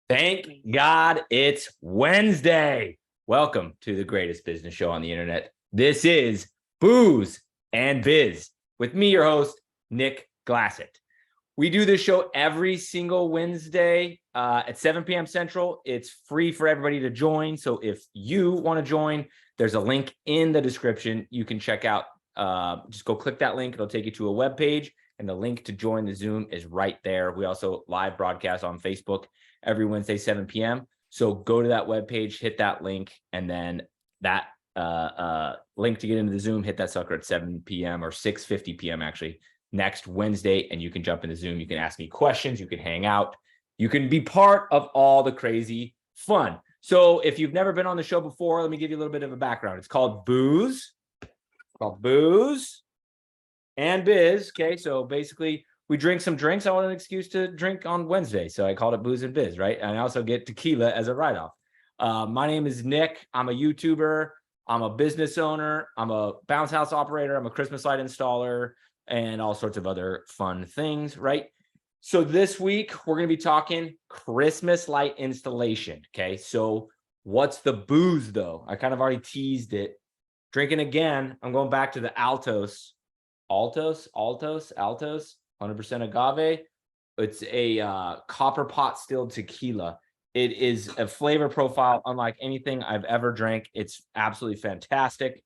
Thank God it's Wednesday. Welcome to the greatest business show on the internet. This is Booze and Biz with me, your host, Nick Glassett. We do this show every single Wednesday at 7 p.m. Central. It's free for everybody to join. So if you want to join, there's a link in the description. You can check out, just go click that link. It'll take you to a web page, and the link to join the Zoom is right there. We also live broadcast on Facebook every Wednesday, 7 p.m. So go to that webpage, hit that link, and then that link to get into the Zoom, hit that sucker at 7 p.m. or 6:50 p.m. actually next Wednesday, and you can jump into Zoom. You can ask me questions. You can hang out. You can be part of all the crazy fun. So if you've never been on the show before, let me give you a little bit of a background. It's called Booze. And Biz. Okay, so basically we drink some drinks. I want an excuse to drink on Wednesday, so I called it Booze and Biz, right? And I also get tequila as a write-off. My name is Nick. I'm a YouTuber. I'm a business owner. I'm a bounce house operator. I'm a Christmas light installer and all sorts of other fun things, right? So this week we're going to be talking Christmas light installation. Okay, so what's the booze though? I kind of already teased it. Drinking again. I'm going back to the Altos, 100% agave. It's a copper pot stilled tequila. It is a flavor profile unlike anything I've ever drank. It's absolutely fantastic.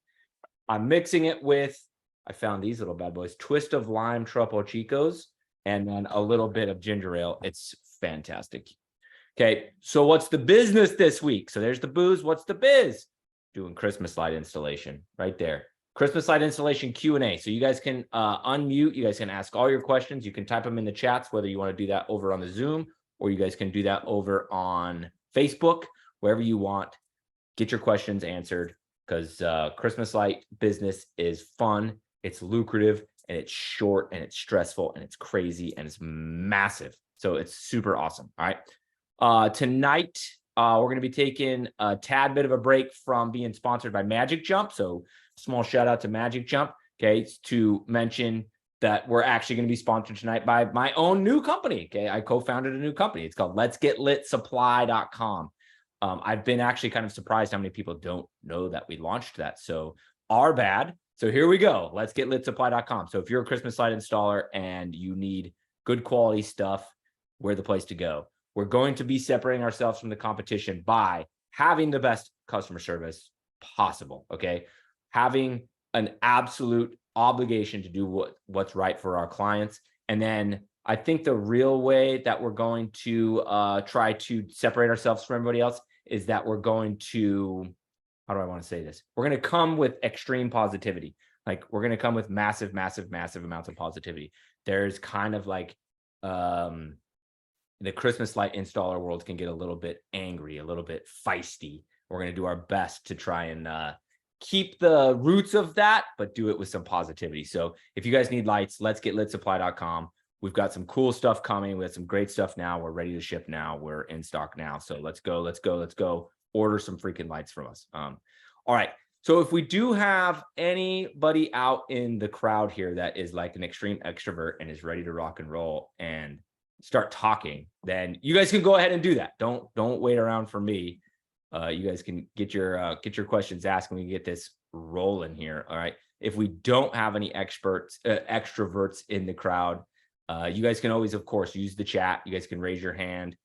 I'm mixing it with, I found these little bad boys, twist of lime Tropo Chicos, and then a little bit of ginger ale. It's fantastic. Okay, so what's the business this week? So there's the booze. What's the biz? Doing Christmas light installation right there. Christmas light installation Q&A. So you guys can unmute. You guys can ask all your questions. You can type them in the chats, whether you want to do that over on the Zoom or you guys can do that over on Facebook, wherever you want. Get your questions answered because Christmas light business is fun. It's lucrative and it's short and it's stressful and it's crazy and it's massive. So it's super awesome. All right. Tonight, we're going to be taking a tad bit of a break from being sponsored by Magic Jump. So small shout out to Magic Jump, okay, to mention that we're actually going to be sponsored tonight by my own new company. Okay, I co-founded a new company. It's called Let'sGetLitSupply.com. I've been actually kind of surprised how many people don't know that we launched that. So our bad. So here we go. Let'sGetLitSupply.com. So if you're a Christmas light installer and you need good quality stuff, we're the place to go. We're going to be separating ourselves from the competition by having the best customer service possible. Okay, having an absolute obligation to do what's right for our clients. And then I think the real way that we're going to try to separate ourselves from everybody else is that we're going to, how do I want to say this? We're going to come with extreme positivity. Like we're going to come with massive amounts of positivity. There's kind of like, the Christmas light installer world can get a little bit angry, a little bit feisty. We're going to do our best to try and keep the roots of that, but do it with some positivity. So if you guys need lights, let's get Let'sGetLitSupply.com. We've got some cool stuff coming. We have some great stuff now. We're ready to ship now. We're in stock now. So let's go. Order some freaking lights from us. All right. So if we do have anybody out in the crowd here that is like an extreme extrovert and is ready to rock and roll and start talking, then you guys can go ahead and do that. Don't wait around for me. You guys can get your questions asked when we get this rolling here. All right. If we don't have any extroverts in the crowd, you guys can always, of course, use the chat. You guys can raise your hand,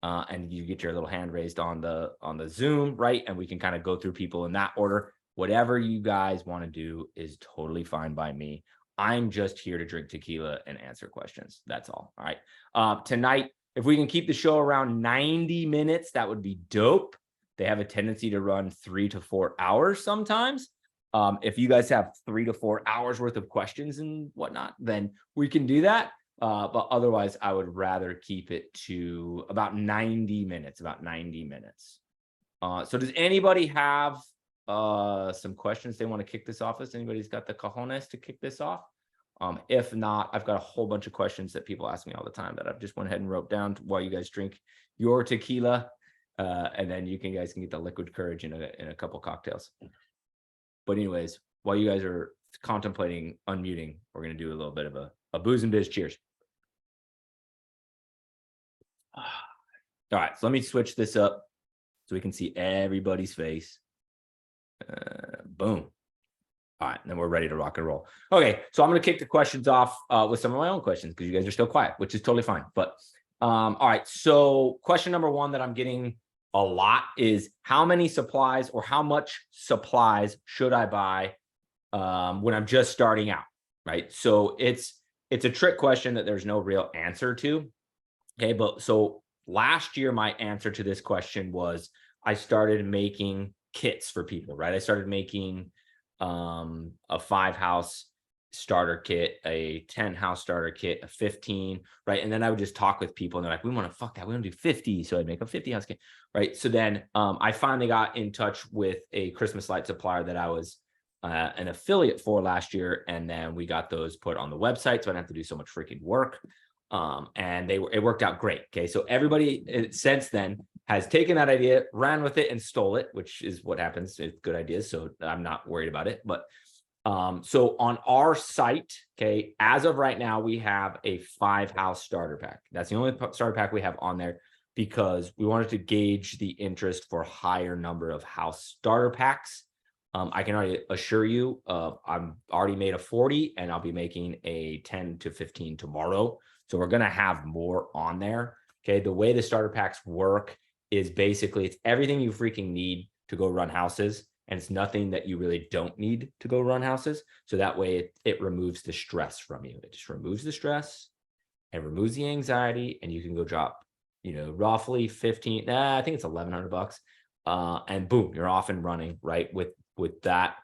and you get your little hand raised on the Zoom, right? And we can kind of go through people in that order. Whatever you guys want to do is totally fine by me. I'm just here to drink tequila and answer questions. That's all. All right. Tonight, if we can keep the show around 90 minutes, that would be dope. They have a tendency to run 3 to 4 hours sometimes. If you guys have 3 to 4 hours worth of questions and whatnot, then we can do that. But otherwise, I would rather keep it to about 90 minutes, So does anybody have some questions they want to kick this off with? Anybody's got the cojones to kick this off? If not, I've got a whole bunch of questions that people ask me all the time that I've just went ahead and wrote down while you guys drink your tequila, and then you guys can get the liquid courage in a couple cocktails. But anyways, while you guys are contemplating unmuting, we're going to do a little bit of a Booze and Biz cheers. All right, so let me switch this up so we can see everybody's face. Boom. All right, and then we're ready to rock and roll. Okay, so I'm going to kick the questions off with some of my own questions because you guys are still quiet, which is totally fine. But all right, so question number one that I'm getting a lot is how many supplies or how much supplies should I buy when I'm just starting out, right? So it's a trick question that there's no real answer to. Okay, but so last year my answer to this question was I started making kits for people, right? I started making a 5-house starter kit, a 10-house starter kit, a 15, right? And then I would just talk with people and they're like, we want to fuck that. We want to do 50. So I'd make a 50-house kit, right? So then I finally got in touch with a Christmas light supplier that I was an affiliate for last year. And then we got those put on the website. So I didn't have to do so much freaking work. And it worked out great. Okay. So everybody since then has taken that idea, ran with it and stole it, which is what happens. It's good ideas. So I'm not worried about it. But so on our site, okay, as of right now, we have a 5-house starter pack. That's the only starter pack we have on there because we wanted to gauge the interest for higher number of house starter packs. I can already assure you, I'm already made a 40 and I'll be making a 10 to 15 tomorrow. So we're going to have more on there. Okay. The way the starter packs work is basically it's everything you freaking need to go run houses. And it's nothing that you really don't need to go run houses. So that way it removes the stress from you. It just removes the stress and removes the anxiety. And you can go drop, roughly 15, I think it's $1,100. And boom, you're off and running, right? With that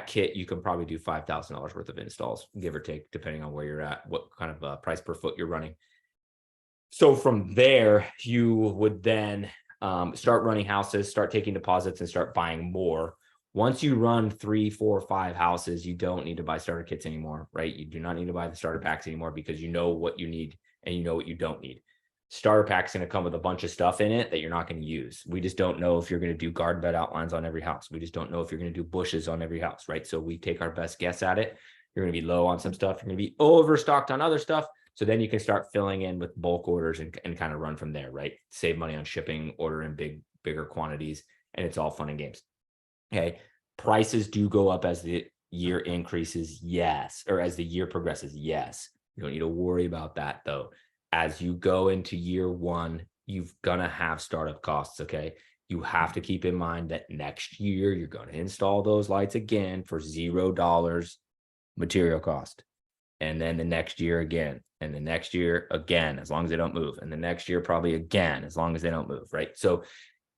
kit, you can probably do $5,000 worth of installs, give or take, depending on where you're at, what kind of price per foot you're running. So from there, you would then start running houses, start taking deposits, and start buying more. Once you run 3, 4, 5 houses, you don't need to buy starter kits anymore, right? You do not need to buy the starter packs anymore because you know what you need and you know what you don't need. Starter pack's going to come with a bunch of stuff in it that you're not going to use. We just don't know if you're going to do garden bed outlines on every house. We just don't know if you're going to do bushes on every house, right? So we take our best guess at it. You're going to be low on some stuff. You're going to be overstocked on other stuff. So then you can start filling in with bulk orders and kind of run from there, right? Save money on shipping, order in bigger quantities, and it's all fun and games. Okay. Prices do go up as the year increases. Yes. Or as the year progresses. Yes. You don't need to worry about that though. As you go into year one, you're going to have startup costs. Okay. You have to keep in mind that next year you're going to install those lights again for $0 material cost. And then the next year again, and the next year again, as long as they don't move. And the next year probably again, as long as they don't move, right? So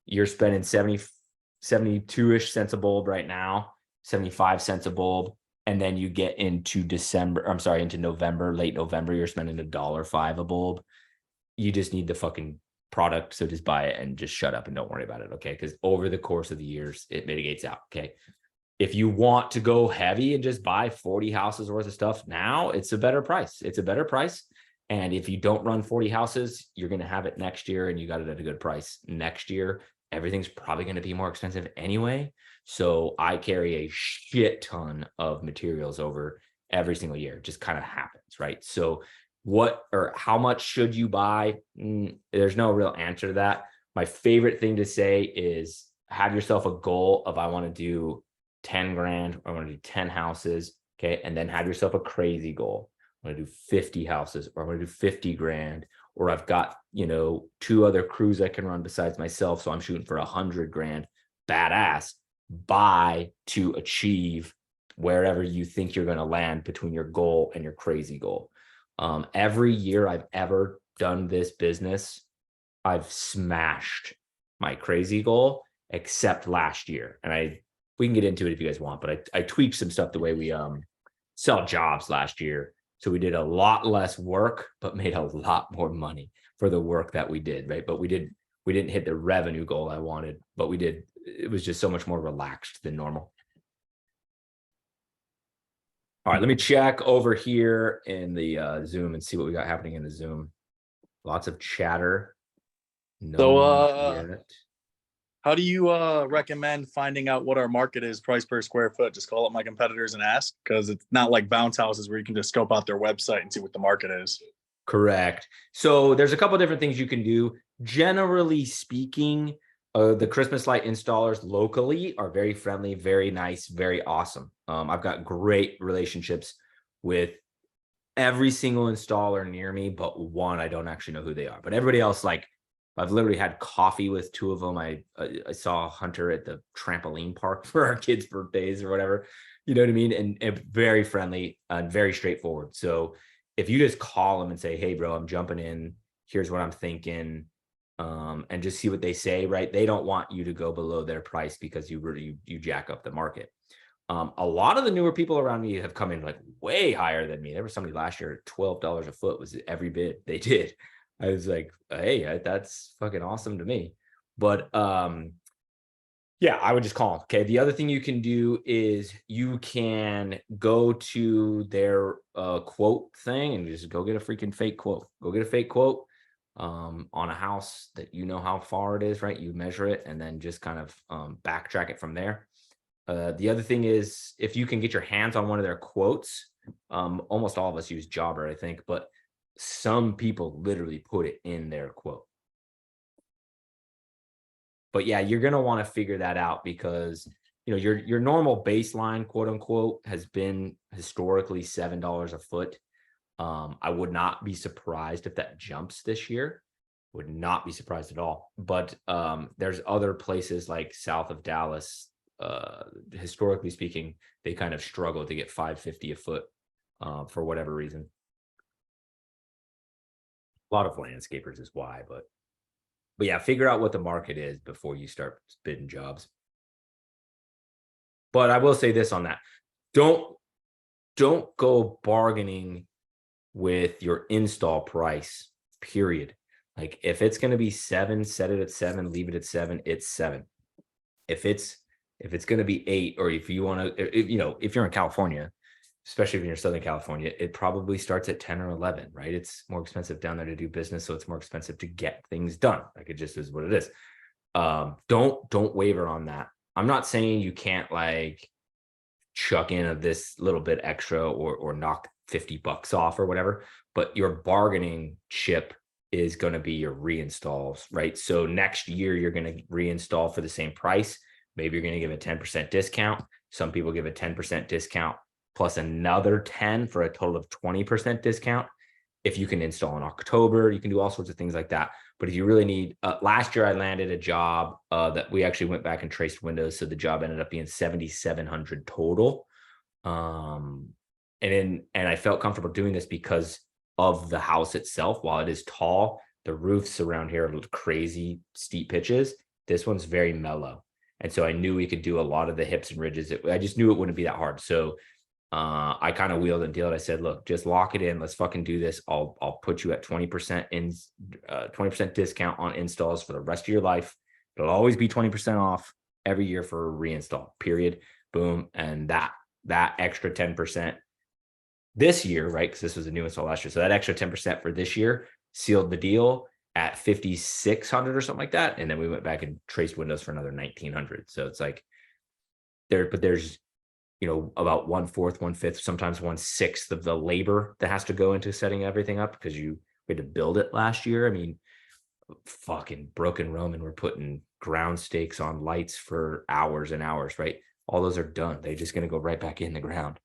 you're spending 72-ish cents a bulb right now, 75 cents a bulb. And then you get into into November, late November, you're spending $1.05 a bulb. You just need the fucking product. So just buy it and just shut up and don't worry about it. Okay. Because over the course of the years, it mitigates out. Okay. If you want to go heavy and just buy 40 houses worth of stuff now, it's a better price. It's a better price. And if you don't run 40 houses, you're going to have it next year and you got it at a good price next year. Everything's probably going to be more expensive anyway. So I carry a shit ton of materials over every single year. It just kind of happens, right? So how much should you buy? There's no real answer to that. My favorite thing to say is have yourself a goal of I want to do 10 grand, or I want to do 10 houses. Okay. And then have yourself a crazy goal. I want to do 50 houses, or I want to do 50 grand, or I've got, 2 other crews I can run besides myself. So I'm shooting for 100 grand. Badass. Buy to achieve wherever you think you're going to land between your goal and your crazy goal. Every year I've ever done this business, I've smashed my crazy goal, except last year. And we can get into it if you guys want, but I tweaked some stuff the way we sell jobs last year. So we did a lot less work, but made a lot more money for the work that we did, right? But we didn't hit the revenue goal I wanted, but it was just so much more relaxed than normal. All right, let me check over here in the Zoom and see what we got happening in the Zoom. Lots of chatter. How do you recommend finding out what our market is, price per square foot? Just call up my competitors and ask, because it's not like bounce houses where you can just scope out their website and see what the market is. Correct. So there's a couple of different things you can do. Generally speaking, the Christmas light installers locally are very friendly, very nice, very awesome. I've got great relationships with every single installer near me, but one I don't actually know who they are. But everybody else, like I've literally had coffee with two of them. I saw Hunter at the trampoline park for our kids' birthdays or whatever. You know what I mean? And very friendly and very straightforward. So if you just call them and say, "Hey, bro, I'm jumping in. Here's what I'm thinking," and just see what they say, right? They don't want you to go below their price because you jack up the market. A lot of the newer people around me have come in like way higher than me. There was somebody last year, $12 a foot was every bid they did. I was like, hey, that's fucking awesome to me. But yeah, I would just call them. Okay. The other thing you can do is you can go to their quote thing and just go get a freaking fake quote. Go get a fake quote on a house that you know how far it is, right? You measure it and then just kind of backtrack it from there. The other thing is if you can get your hands on one of their quotes, almost all of us use Jobber, I think, but some people literally put it in their quote. But yeah, you're going to want to figure that out because your normal baseline, quote unquote, has been historically $7 a foot. I would not be surprised if that jumps this year. Would not be surprised at all. But there's other places like south of Dallas. Historically speaking, they kind of struggle to get $550 a foot for whatever reason. A lot of landscapers is why, but yeah, figure out what the market is before you start bidding jobs. But I will say this on that. Don't go bargaining with your install price, period. Like if it's going to be 7, set it at 7, leave it at 7, it's 7. If it's going to be 8, or if you want to, if you're in California, especially if you're in Southern California, it probably starts at 10 or 11, right? It's more expensive down there to do business. So it's more expensive to get things done. Like it just is what it is. Don't waver on that. I'm not saying you can't like chuck in this little bit extra or knock $50 off or whatever, but your bargaining chip is going to be your reinstalls, right? So next year you're going to reinstall for the same price. Maybe you're going to give a 10% discount. Some people give a 10% discount plus another 10 for a total of 20% discount. If you can install in October, you can do all sorts of things like that. But if you really need, last year I landed a job that we actually went back and traced windows. So the job ended up being 7,700 total. And I felt comfortable doing this because of the house itself. While it is tall, the roofs around here are crazy steep pitches. This one's very mellow. And so I knew we could do a lot of the hips and ridges. I just knew it wouldn't be that hard. So I kind of wheeled and dealed. I said, look, just lock it in. Let's fucking do this. I'll put you at 20% in 20% discount on installs for the rest of your life. It'll always be 20% off every year for a reinstall, period. Boom. And that extra 10% this year, right? Because this was a new install last year. So that extra 10% for this year sealed the deal at 5,600 or something like that. And then we went back and traced windows for another 1,900. So it's like there's about 1/4, 1/5, sometimes 1/6 of the labor that has to go into setting everything up because we had to build it last year. I mean, fucking Broken Roman, we're putting ground stakes on lights for hours and hours, right? All those are done. They're just going to go right back in the ground.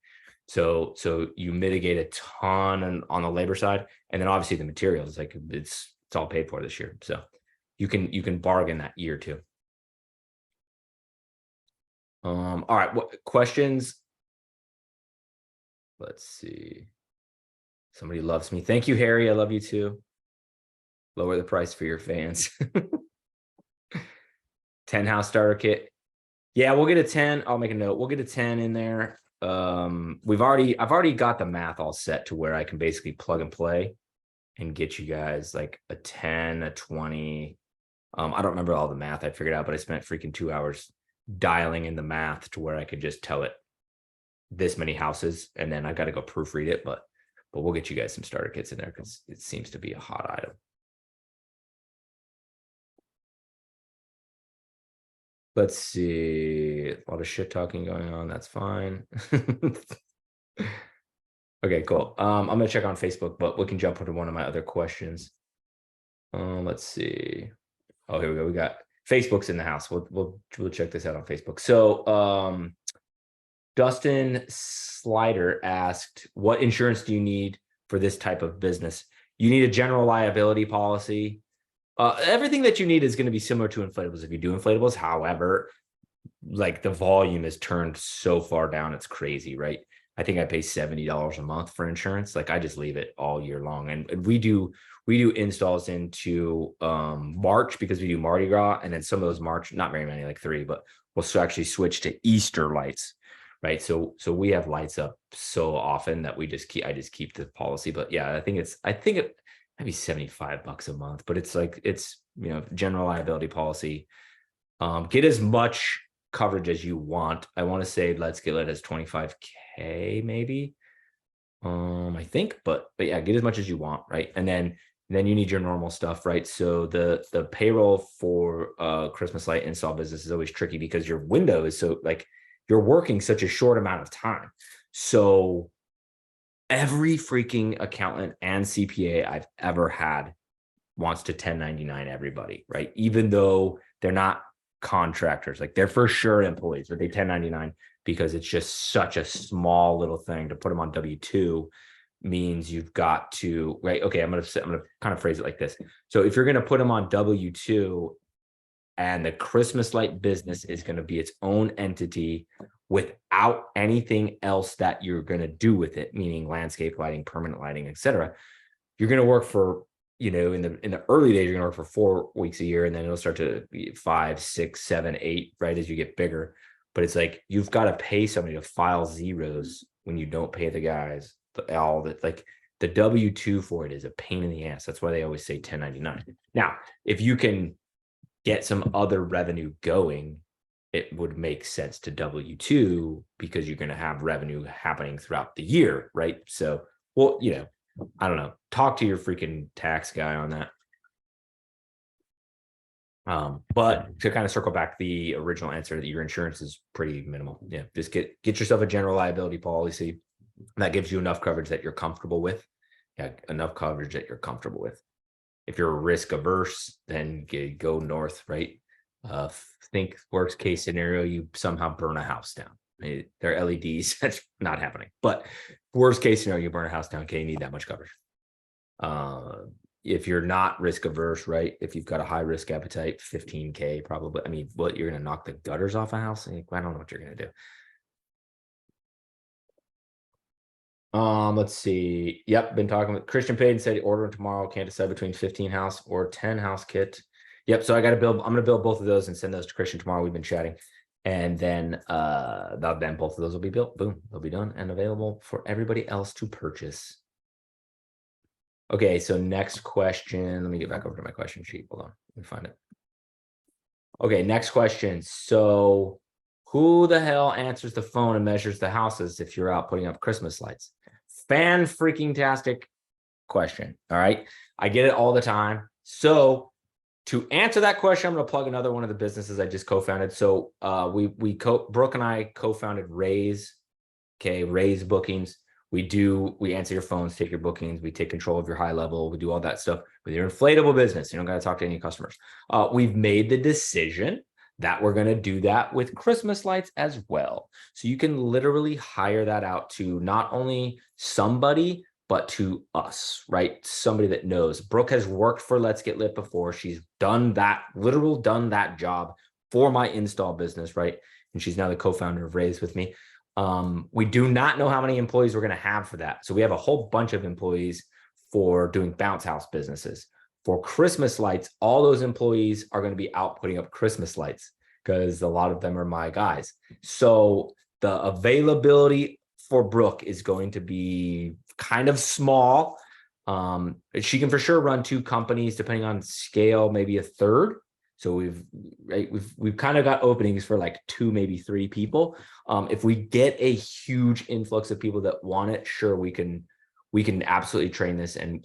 So you mitigate a ton on the labor side, and then obviously the materials, like it's all paid for this year. So you can bargain that year too. All right, what questions? Let's see. Somebody loves me. Thank you, Harry. I love you too. Lower the price for your fans. 10 house starter kit. Yeah, we'll get a 10. I'll make a note. We'll get a 10 in there. I've already got the math all set to where I can basically plug and play and get you guys like a 10, a 20. I don't remember all the math I figured out, but I spent freaking 2 hours dialing in the math to where I could just tell it this many houses, and then I got to go proofread it, but we'll get you guys some starter kits in there because it seems to be a hot item. Let's see, a lot of shit talking going on. That's fine. Okay, cool. I'm gonna check on Facebook, but we can jump into one of my other questions. Let's see. Oh, here we go. We got Facebook's in the house. We'll check this out on Facebook. So Dustin Slider asked, what insurance do you need for this type of business? You need a general liability policy. Everything that you need is going to be similar to inflatables if you do inflatables. However, like the volume is turned so far down, it's crazy, right? I think I pay $70 a month for insurance. Like I just leave it all year long. And we do installs into March because we do Mardi Gras, and then some of those March, not very many, like 3, but we'll actually switch to Easter lights, right? So we have lights up so often that I just keep the policy. But yeah, I think it might be $75 a month, but it's like general liability policy. Get as much coverage as you want. I want to say Let's Get Lit as 25K maybe. I think, but yeah, get as much as you want, right? And then you need your normal stuff, right? So the payroll for Christmas Light install business is always tricky because your window is so like you're working such a short amount of time. So every freaking accountant and CPA I've ever had wants to 1099 everybody, right? Even though they're not contractors, like they're for sure employees, but they 1099 because it's just such a small little thing to put them on W2 means you've got to, right? Okay, I'm gonna kind of phrase it like this. So if you're gonna put them on W2 and the Christmas Light business is going to be its own entity without anything else that you're going to do with it, meaning landscape lighting, permanent lighting, etc., you're going to work for, in the early days, you're going to work for 4 weeks a year, and then it'll start to be 5, 6, 7, 8, right, as you get bigger. But it's like you've got to pay somebody to file zeros when you don't pay the guys all that. Like the W2 for it is a pain in the ass. That's why they always say 1099. Now, if you can get some other revenue going, it would make sense to W2 because you're going to have revenue happening throughout the year, right? So, well, I don't know. Talk to your freaking tax guy on that. But to kind of circle back the original answer, that your insurance is pretty minimal. Yeah, just get yourself a general liability policy that gives you enough coverage that you're comfortable with. Yeah, enough coverage that you're comfortable with. If you're risk averse, then go north, right? Think worst case scenario, you somehow burn a house down. They're LEDs. That's not happening. But worst case scenario, you burn a house down. Okay, you need that much coverage. If you're not risk averse, right? If you've got a high risk appetite, 15K probably. I mean, what, you're going to knock the gutters off a house? I don't know what you're going to do. Let's see. Yep, been talking with Christian Payton, said ordering tomorrow, can't decide between 15 house or 10 house kit. Yep, so I'm gonna build both of those and send those to Christian tomorrow. We've been chatting. And then then both of those will be built. Boom, they'll be done and available for everybody else to purchase. Okay, so next question. Let me get back over to my question sheet. Hold on, let me find it. Okay, next question. So who the hell answers the phone and measures the houses if you're out putting up Christmas lights? Fan freaking tastic question. All right. I get it all the time. So to answer that question, I'm going to plug another one of the businesses I just co-founded. So Brooke and I co-founded Raise. Okay. Raise bookings. We answer your phones, take your bookings. We take control of your high level. We do all that stuff with your inflatable business. You don't got to talk to any customers. We've made the decision that we're going to do that with Christmas lights as well. So you can literally hire that out to not only somebody, but to us, right? Somebody that knows. Brooke has worked for Let's Get Lit before. She's done that job for my install business, right? And she's now the co-founder of Raise with me. We do not know how many employees we're going to have for that. So we have a whole bunch of employees for doing bounce house businesses. For Christmas lights, all those employees are going to be out putting up Christmas lights because a lot of them are my guys. So the availability for Brooke is going to be kind of small. She can for sure run 2 companies, depending on scale, maybe a third. So we've kind of got openings for like 2, maybe 3 people. If we get a huge influx of people that want it, sure, we can absolutely train this, and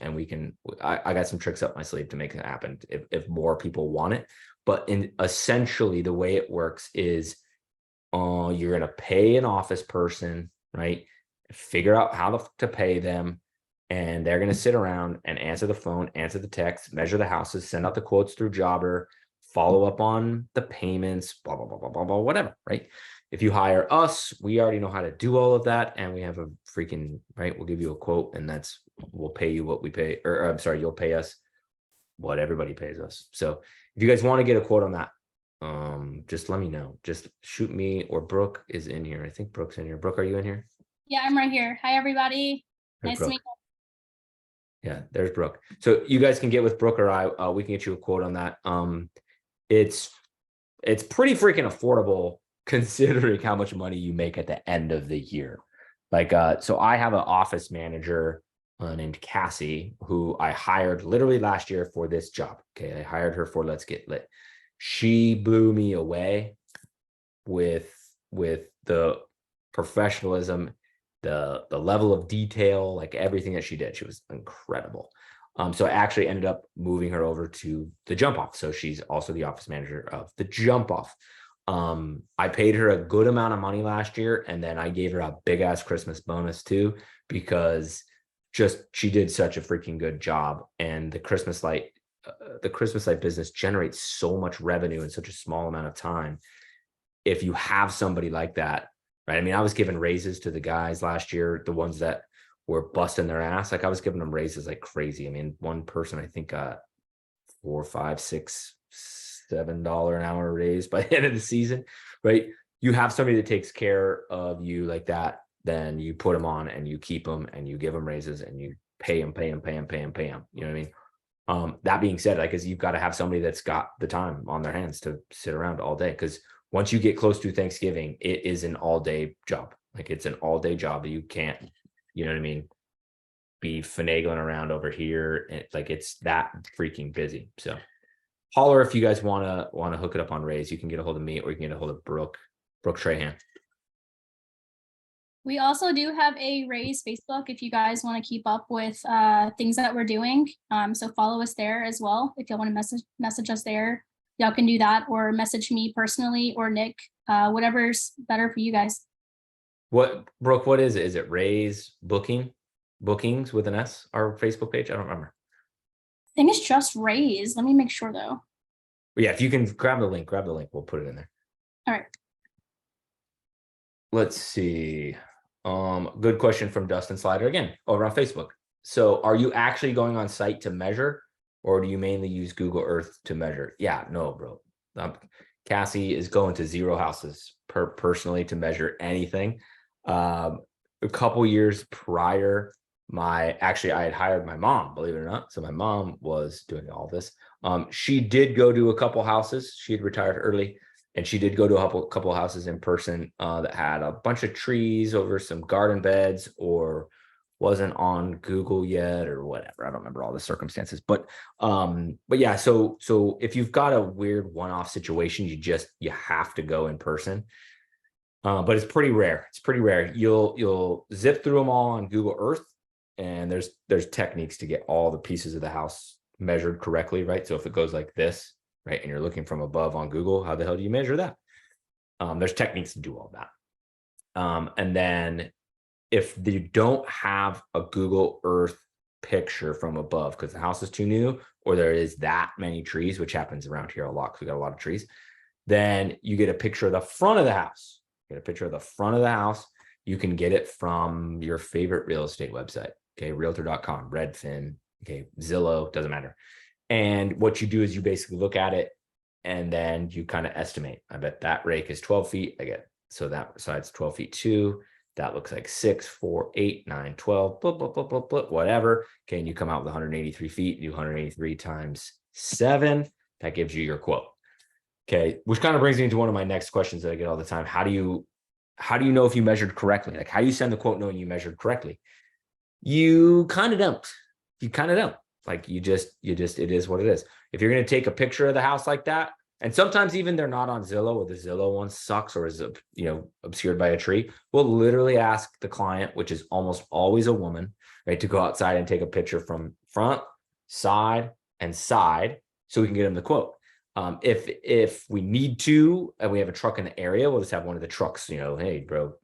I got some tricks up my sleeve to make it happen if more people want it. But essentially the way it works is you're going to pay an office person, right? figure out how to pay them. And they're going to sit around and answer the phone, answer the text, measure the houses, send out the quotes through Jobber, follow up on the payments, blah, blah, blah, blah, blah, blah, whatever, right? If you hire us, we already know how to do all of that. And we have a freaking, right, we'll give you a quote and we'll pay you what we pay, or I'm sorry, you'll pay us what everybody pays us. So if you guys want to get a quote on that, just let me know. Just shoot me, or Brooke is in here. I think Brooke's in here. Brooke, are you in here? Yeah, I'm right here. Hi, everybody. Hey, Nice Brooke. to meet you. Yeah, there's Brooke. So you guys can get with Brooke or I, we can get you a quote on that. It's pretty freaking affordable considering how much money you make at the end of the year. Like, so I have an office manager named Cassie, who I hired literally last year for this job. Okay, I hired her for Let's Get Lit. She blew me away with the professionalism, the level of detail, like everything that she did. She was incredible. So I actually ended up moving her over to the Jump Off. So she's also the office manager of the Jump Off. I paid her a good amount of money last year, and then I gave her a big ass Christmas bonus too, because she did such a freaking good job. And the Christmas Light business generates so much revenue in such a small amount of time. If you have somebody like that, right? I mean, I was giving raises to the guys last year, the ones that were busting their ass. Like, I was giving them raises like crazy. I mean, one person I think got $4, $5, $6, $7 an hour raise by the end of the season, right? You have somebody that takes care of you like that, then you put them on and you keep them and you give them raises and you pay them. You know what I mean? That being said, like, you've got to have somebody that's got the time on their hands to sit around all day, because once you get close to Thanksgiving, it is an all-day job. Like, it's an all-day job that you can't, you know what I mean, be finagling around over here. Like, it's that freaking busy. So holler if you guys want to hook it up on raise. You can get a hold of me, or you can get a hold of Brooke Trahan. We also do have a Raise Facebook if you guys want to keep up with things that we're doing. So follow us there as well. If you want to message us there, y'all can do that, or message me personally or Nick, whatever's better for you guys. What, Brooke, what is it? Is it Raise Bookings with an S, our Facebook page? I don't remember. I think it's just Raise. Let me make sure though. Yeah, if you can grab the link, we'll put it in there. All right. Let's see. Good question from Dustin Slider again over on Facebook. So are you actually going on site to measure, or do you mainly use Google Earth to measure? Yeah, no, bro. Cassie is going to 0 houses personally to measure anything. A couple years prior, I had hired my mom, believe it or not. So my mom was doing all this. She did go to a couple houses. She had retired early, and she did go to a couple houses in person that had a bunch of trees over some garden beds, or wasn't on Google yet, or whatever. I don't remember all the circumstances, but yeah. So if you've got a weird one-off situation, you have to go in person. But it's pretty rare. You'll zip through them all on Google Earth, and there's techniques to get all the pieces of the house measured correctly, right? So if it goes like this, right, and you're looking from above on Google, how the hell do you measure that? There's techniques to do all that. And then if you don't have a Google Earth picture from above because the house is too new, or there is that many trees, which happens around here a lot because we got a lot of trees, then you get a picture of the front of the house. Get a picture of the front of the house. You can get it from your favorite real estate website. Okay, realtor.com, Redfin, okay, Zillow, doesn't matter. And what you do is you basically look at it and then you kind of estimate. I bet that rake is 12 feet. So that side's 12 feet too. That looks like 6, 4, 8, 9, 12, blah, blah, blah, blah, blah, whatever. Okay, and you come out with 183 feet, do 183 times 7. That gives you your quote. Okay, which kind of brings me to one of my next questions that I get all the time. How do you know if you measured correctly? Like, how do you send the quote knowing you measured correctly? You kind of don't. Like, it is what it is. If you're going to take a picture of the house like that, and sometimes even they're not on Zillow, or the Zillow one sucks or is obscured by a tree, we'll literally ask the client, which is almost always a woman, right, to go outside and take a picture from front, side, and side so we can get them the quote. If we need to, and we have a truck in the area, we'll just have one of the trucks, hey, bro,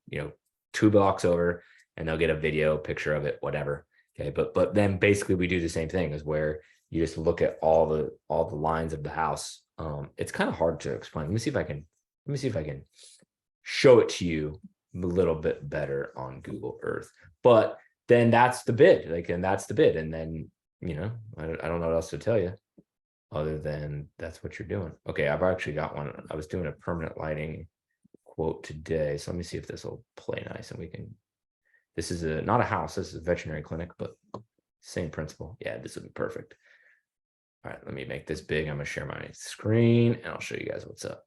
2 blocks over, and they'll get a video picture of it, whatever. Okay, but then basically we do the same thing, is where you just look at all the lines of the house. It's kind of hard to explain. Let me see if I can show it to you a little bit better on Google Earth. But then that's the bid, and that's the bid. And then, I don't know what else to tell you other than that's what you're doing. Okay, I've actually got one. I was doing a permanent lighting quote today. So let me see if this will play nice, and we can, this is not a house, this is a veterinary clinic, but same principle. Yeah, this would be perfect. All right, let me make this big. I'm gonna share my screen and I'll show you guys what's up.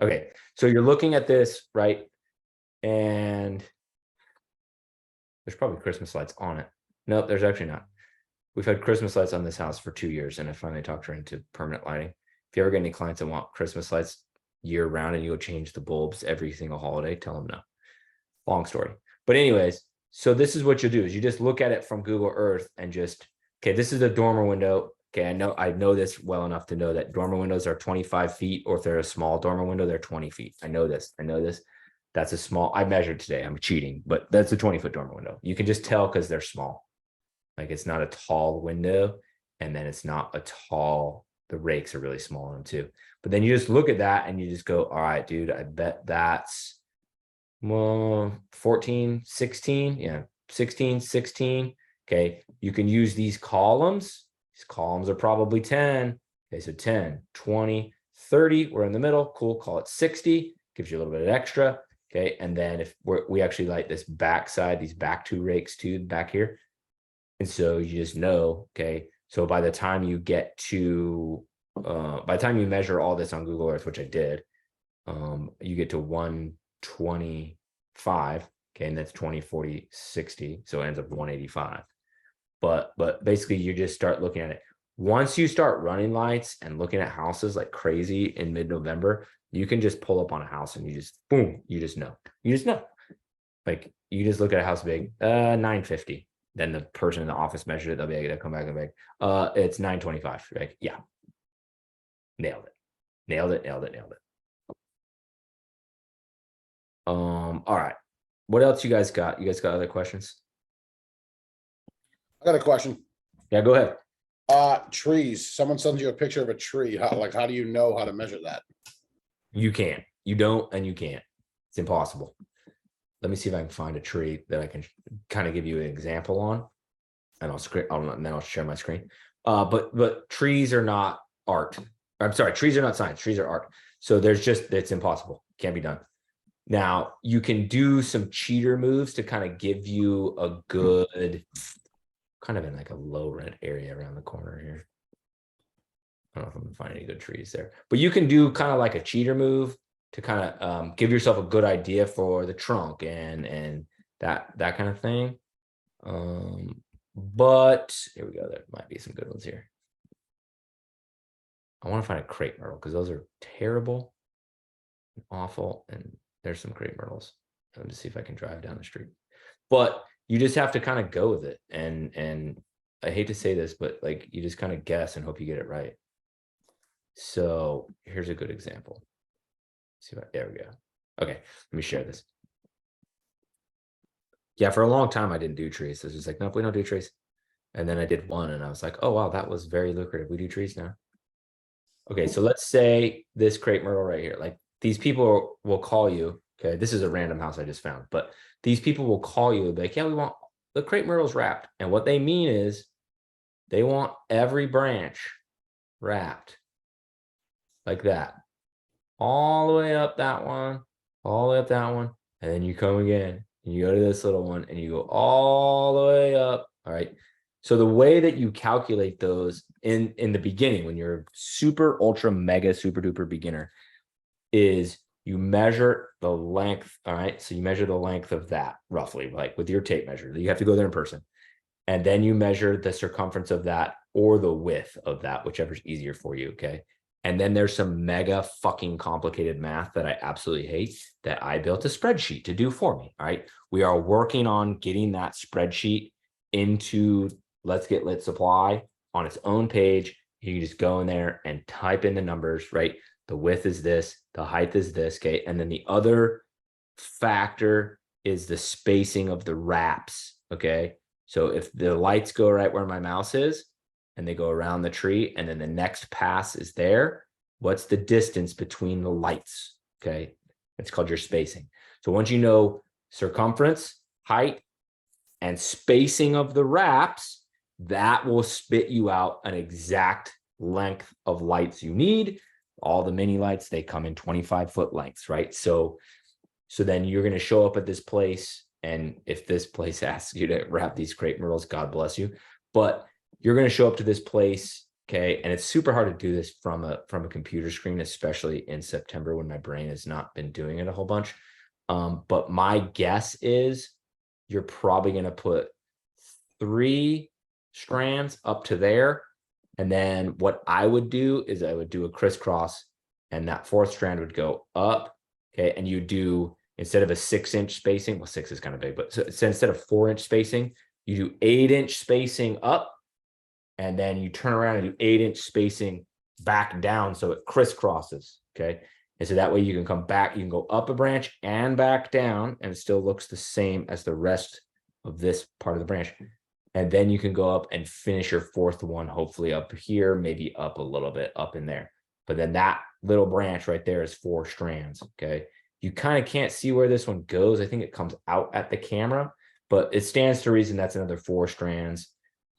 Okay, so you're looking at this, right? And there's probably Christmas lights on it. Nope, there's actually not. We've had Christmas lights on this house for 2 years, and I finally talked her into permanent lighting. If you ever get any clients that want Christmas lights year round and you'll change the bulbs every single holiday, tell them no. Long story. But anyways, so this is what you do, is you just look at it from Google Earth and just, okay, this is a dormer window. Okay, I know this well enough to know that dormer windows are 25 feet, or if they're a small dormer window, they're 20 feet. I know this. That's a small, I measured today, I'm cheating, but that's a 20-foot dormer window. You can just tell because they're small. Like, it's not a tall window, and then it's not a tall, the rakes are really small on them too. But then you just look at that and you just go, all right, dude, I bet that's 14, 16. Yeah, 16, 16. Okay, you can use these columns. These columns are probably 10. Okay, so 10, 20, 30. We're in the middle. Cool. Call it 60. Gives you a little bit of extra. Okay, and then if we actually light this back side, these back two rakes too, back here. And so you just know, okay, so by the time you get to, by the time you measure all this on Google Earth, which I did, you get to 125, okay, and that's 20, 40, 60, so it ends up 185. But basically you just start looking at it. Once you start running lights and looking at houses like crazy in mid-November, you can just pull up on a house and you just, boom, you just know. Like, you just look at a house big, 950. Then the person in the office measured it, they'll come back and be like, it's 925. Like, yeah. Nailed it. All right. What else you guys got? You guys got other questions? I got a question. Yeah, go ahead. Trees. Someone sends you a picture of a tree. How do you know how to measure that? You can't. You don't, and you can't. It's impossible. Let me see if I can find a tree that I can kind of give you an example on, and I'll share my screen. But trees are not art. I'm sorry, trees are not science. Trees are art. So it's impossible. Can't be done. Now, you can do some cheater moves to kind of give you a good, kind of in like a low rent area around the corner here. I don't know if I'm gonna find any good trees there, but you can do kind of like a cheater move to kind of give yourself a good idea for the trunk and that kind of thing. But here we go. There might be some good ones here. I want to find a crepe myrtle because those are terrible and awful. And there's some crepe myrtles. Let me see if I can drive down the street. But you just have to kind of go with it. And I hate to say this, but like, you just kind of guess and hope you get it right. So here's a good example. See what, there we go. Okay, let me share this. Yeah, for a long time I didn't do trees. So it's just like, nope, we don't do trees. And then I did one and I was like, oh wow, that was very lucrative. We do trees now. Okay, so let's say this crepe myrtle right here. Like, these people will call you. Okay, this is a random house I just found, but these people will call you and be like, yeah, we want the crepe myrtles wrapped. And what they mean is they want every branch wrapped like that. All the way up that one, all the way up that one, and then you come again and you go to this little one and you go all the way up. All right. So the way that you calculate those in the beginning, when you're super ultra mega super duper beginner, is you measure the length. All right. So you measure the length of that roughly, like with your tape measure. You have to go there in person. And then you measure the circumference of that or the width of that, whichever's easier for you. Okay. And then there's some mega fucking complicated math that I absolutely hate that I built a spreadsheet to do for me. All right. We are working on getting that spreadsheet into Let's Get Lit Supply on its own page. You can just go in there and type in the numbers, right? The width is this, the height is this. Okay. And then the other factor is the spacing of the wraps. Okay. So if the lights go right where my mouse is and they go around the tree and then the next pass is there, what's the distance between the lights? Okay. It's called your spacing. So once you know circumference, height, and spacing of the wraps, that will spit you out an exact length of lights you need. All the mini lights, they come in 25-foot lengths, right? So then you're going to show up at this place, and if this place asks you to wrap these crepe myrtles, God bless you. But you're going to show up to this place, okay? And it's super hard to do this from a computer screen, especially in September when my brain has not been doing it a whole bunch. But my guess is you're probably going to put 3 strands up to there. And then what I would do is I would do a crisscross, and that 4th strand would go up. Okay. And you do, instead of a 6-inch spacing, well, 6 is kind of big, but so instead of 4-inch spacing, you do 8-inch spacing up, and then you turn around and do 8-inch spacing back down. So it crisscrosses. Okay. And so that way you can come back, you can go up a branch and back down, and it still looks the same as the rest of this part of the branch. And then you can go up and finish your 4th one, hopefully up here, maybe up a little bit up in there. But then that little branch right there is 4 strands. Okay. You kind of can't see where this one goes. I think it comes out at the camera, but it stands to reason that's another 4 strands.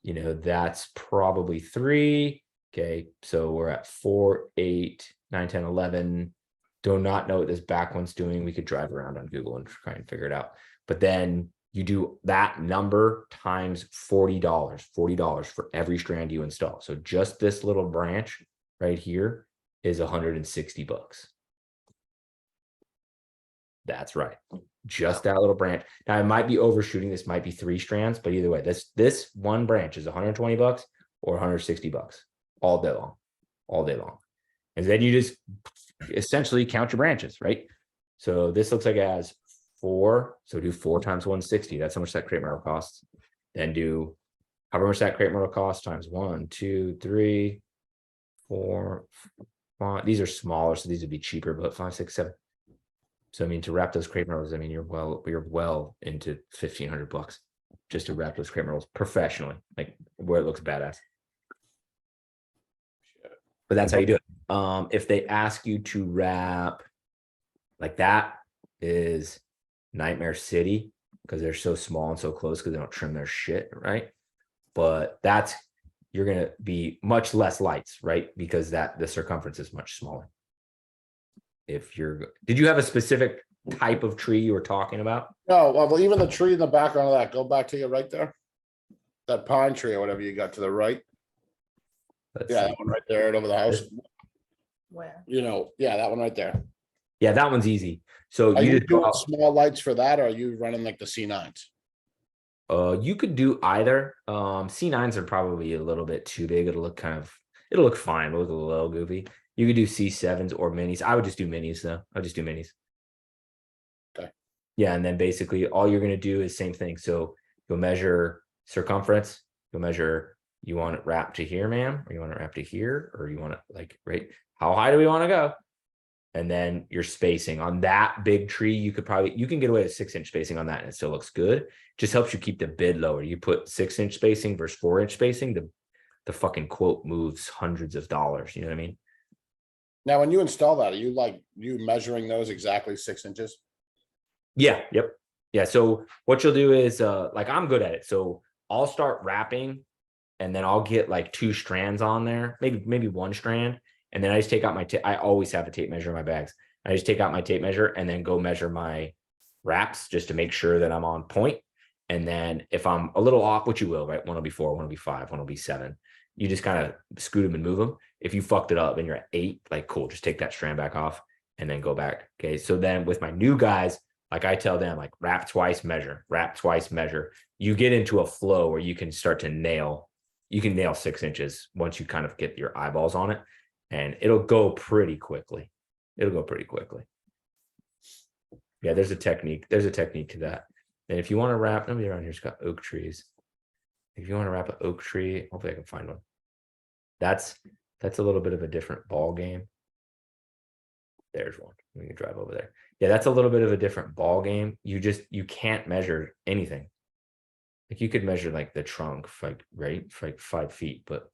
You know, that's probably 3. Okay. So we're at 4, 8, 9, 10, 11. Do not know what this back one's doing. We could drive around on Google and try and figure it out. But then you do that number times $40 for every strand you install. So just this little branch right here is $160. That's right. Just that little branch. Now I might be overshooting. This might be 3 strands, but either way, this one branch is $120 or $160 all day long. And then you just essentially count your branches, right? So this looks like it has 4. So do 4 times 160. That's how much that crepe myrtle costs. Then do however much that crepe myrtle costs times 1, 2, 3, 4, 5. These are smaller, so these would be cheaper, but 5, 6, 7. So I mean, to wrap those crepe myrtles, I mean, you're well into $1,500 just to wrap those crepe myrtles professionally, like where it looks badass. But that's how you do it. If they ask you to wrap like that, is Nightmare City, because they're so small and so close because they don't trim their shit, right? But that's, you're gonna be much less lights, right? Because the circumference is much smaller. Did you have a specific type of tree you were talking about? No, well, even the tree in the background of that, go back to you right there. That pine tree or whatever you got to the right. Let's Yeah, see. that one right there over the house. Where? You know, yeah, that one right there. Yeah, that one's easy. So Are you you just go doing out. small lights for that, or are you running like the C9s? You could do either. C9s are probably a little bit too big. It'll look fine. It'll look a little goofy. You could do C7s or minis. I would just do minis though. I'll just do minis. Okay. Yeah, and then basically all you're gonna do is same thing. So you'll measure circumference. You'll measure, you want it wrapped to here, ma'am, or you want it wrapped to here, or you want it like right? How high do we want to go? And then your spacing on that big tree, you can get away with 6-inch spacing on that and it still looks good. Just helps you keep the bid lower. You put 6-inch spacing versus 4-inch spacing, the fucking quote moves hundreds of dollars. You know what I mean? Now, when you install that, are you measuring those exactly 6 inches? Yeah. Yep. Yeah. So what you'll do is like I'm good at it. So I'll start wrapping and then I'll get like 2 strands on there, maybe 1 strand. And then I just take out I always have a tape measure in my bags. I just take out my tape measure and then go measure my wraps just to make sure that I'm on point. And then if I'm a little off, which you will, right? One will be 4, one will be 5, one will be 7. You just kind of scoot them and move them. If you fucked it up and you're at 8, like cool, just take that strand back off and then go back. Okay. So then with my new guys, like I tell them, like wrap twice, measure, wrap twice, measure. You get into a flow where you can start to nail 6 inches once you kind of get your eyeballs on it. And it'll go pretty quickly. Yeah, there's a technique. There's a technique to that. And if you want to wrap, nobody around here's got oak trees. If you want to wrap an oak tree, hopefully I can find one. That's a little bit of a different ball game. There's one. We can drive over there. Yeah, that's a little bit of a different ball game. You can't measure anything. Like you could measure like the trunk, like right, for like 5 feet, but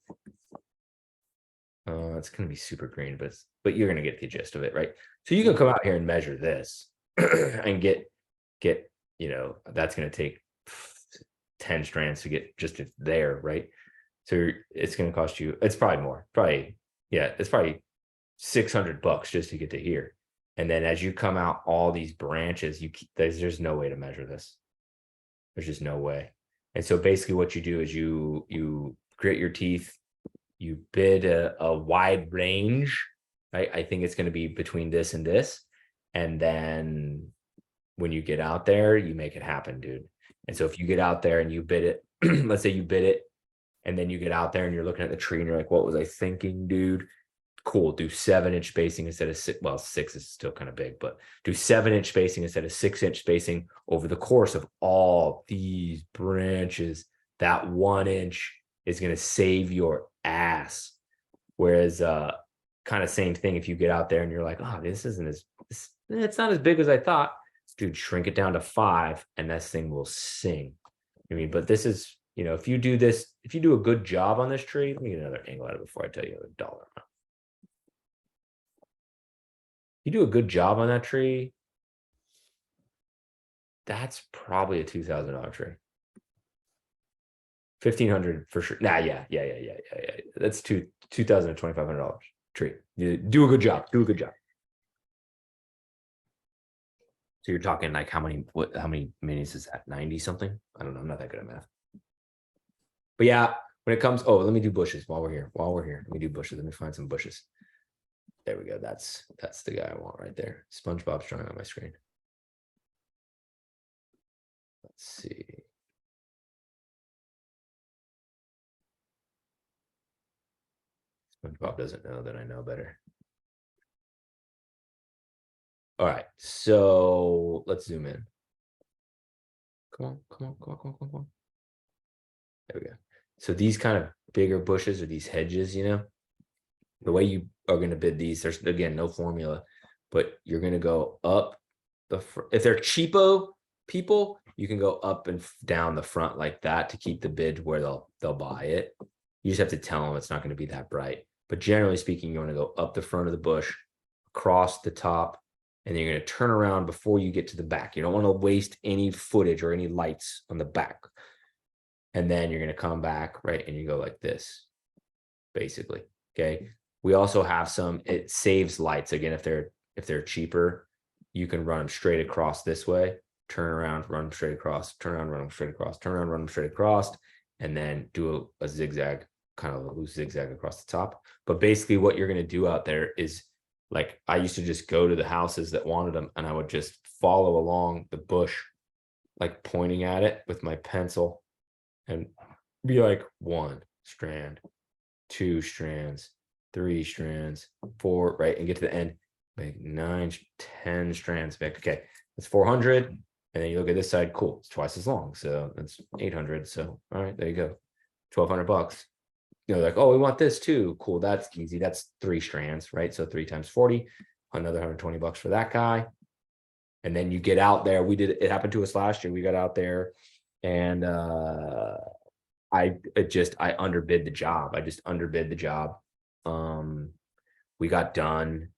it's gonna be super green, but you're gonna get the gist of it, right? So you can come out here and measure this and get, that's gonna take 10 strands to get just it there, right? So it's gonna cost you, it's probably more, it's probably $600 just to get to here. And then as you come out all these branches, there's no way to measure this. There's just no way. And so basically what you do is you grit your teeth, you bid a wide range, right? I think it's going to be between this and this. And then when you get out there, you make it happen, dude. And so if you get out there and you bid it, let's say you bid it, and then you get out there and you're looking at the tree and you're like, what was I thinking, dude? Cool, do 7-inch spacing instead of 6. Well, 6 is still kind of big, but do 7-inch spacing instead of 6-inch spacing over the course of all these branches. That 1 inch is going to save your ass. Whereas kind of same thing if you get out there and you're like, oh, it's not as big as I thought. Dude, shrink it down to 5 and this thing will sing. I mean, but this is, if you do this, if you do a good job on this tree, let me get another angle at it before I tell you the dollar amount. You do a good job on that tree, that's probably a $2,000 tree. 1,500 for sure. Nah, yeah. That's $2,000 to $2,500 tree. You do a good job. Do a good job. So you're talking like how many minis is that? 90 something? I don't know. I'm not that good at math. But yeah, when it comes, let me do bushes while we're here. Let me do bushes. Let me find some bushes. There we go. That's the guy I want right there. SpongeBob's drawing on my screen. Let's see. SpongeBob doesn't know that I know better. All right, so let's zoom in. Come on. There we go. So these kind of bigger bushes or these hedges, the way you are going to bid these, there's again no formula, but you're going to go up if they're cheapo people, you can go up and down the front like that to keep the bid where they'll buy it. You just have to tell them it's not going to be that bright. But generally speaking, you want to go up the front of the bush, across the top, and then you're going to turn around before you get to the back. You don't want to waste any footage or any lights on the back. And then you're going to come back, right? And you go like this, basically. Okay. We also have it saves lights. Again, if they're cheaper, you can run them straight across this way, turn around, run them straight across, turn around, run them straight across, turn around, run them straight across, and then do a zigzag, kind of a loose zigzag across the top. But basically what you're going to do out there is, like, I used to just go to the houses that wanted them and I would just follow along the bush, like pointing at it with my pencil and be like 1 strand, 2 strands, 3 strands, 4, right? And get to the end, make 9, 10 strands back. Okay, that's 400. And then you look at this side, cool, it's twice as long. So that's 800. So, all right, there you go. $1,200. Like, oh, we want this too. Cool, that's easy. That's 3 strands, right? So 3 times 40, another $120 for that guy. And then you get out there. It happened to us last year. We got out there and I underbid the job. I just underbid the job. We got done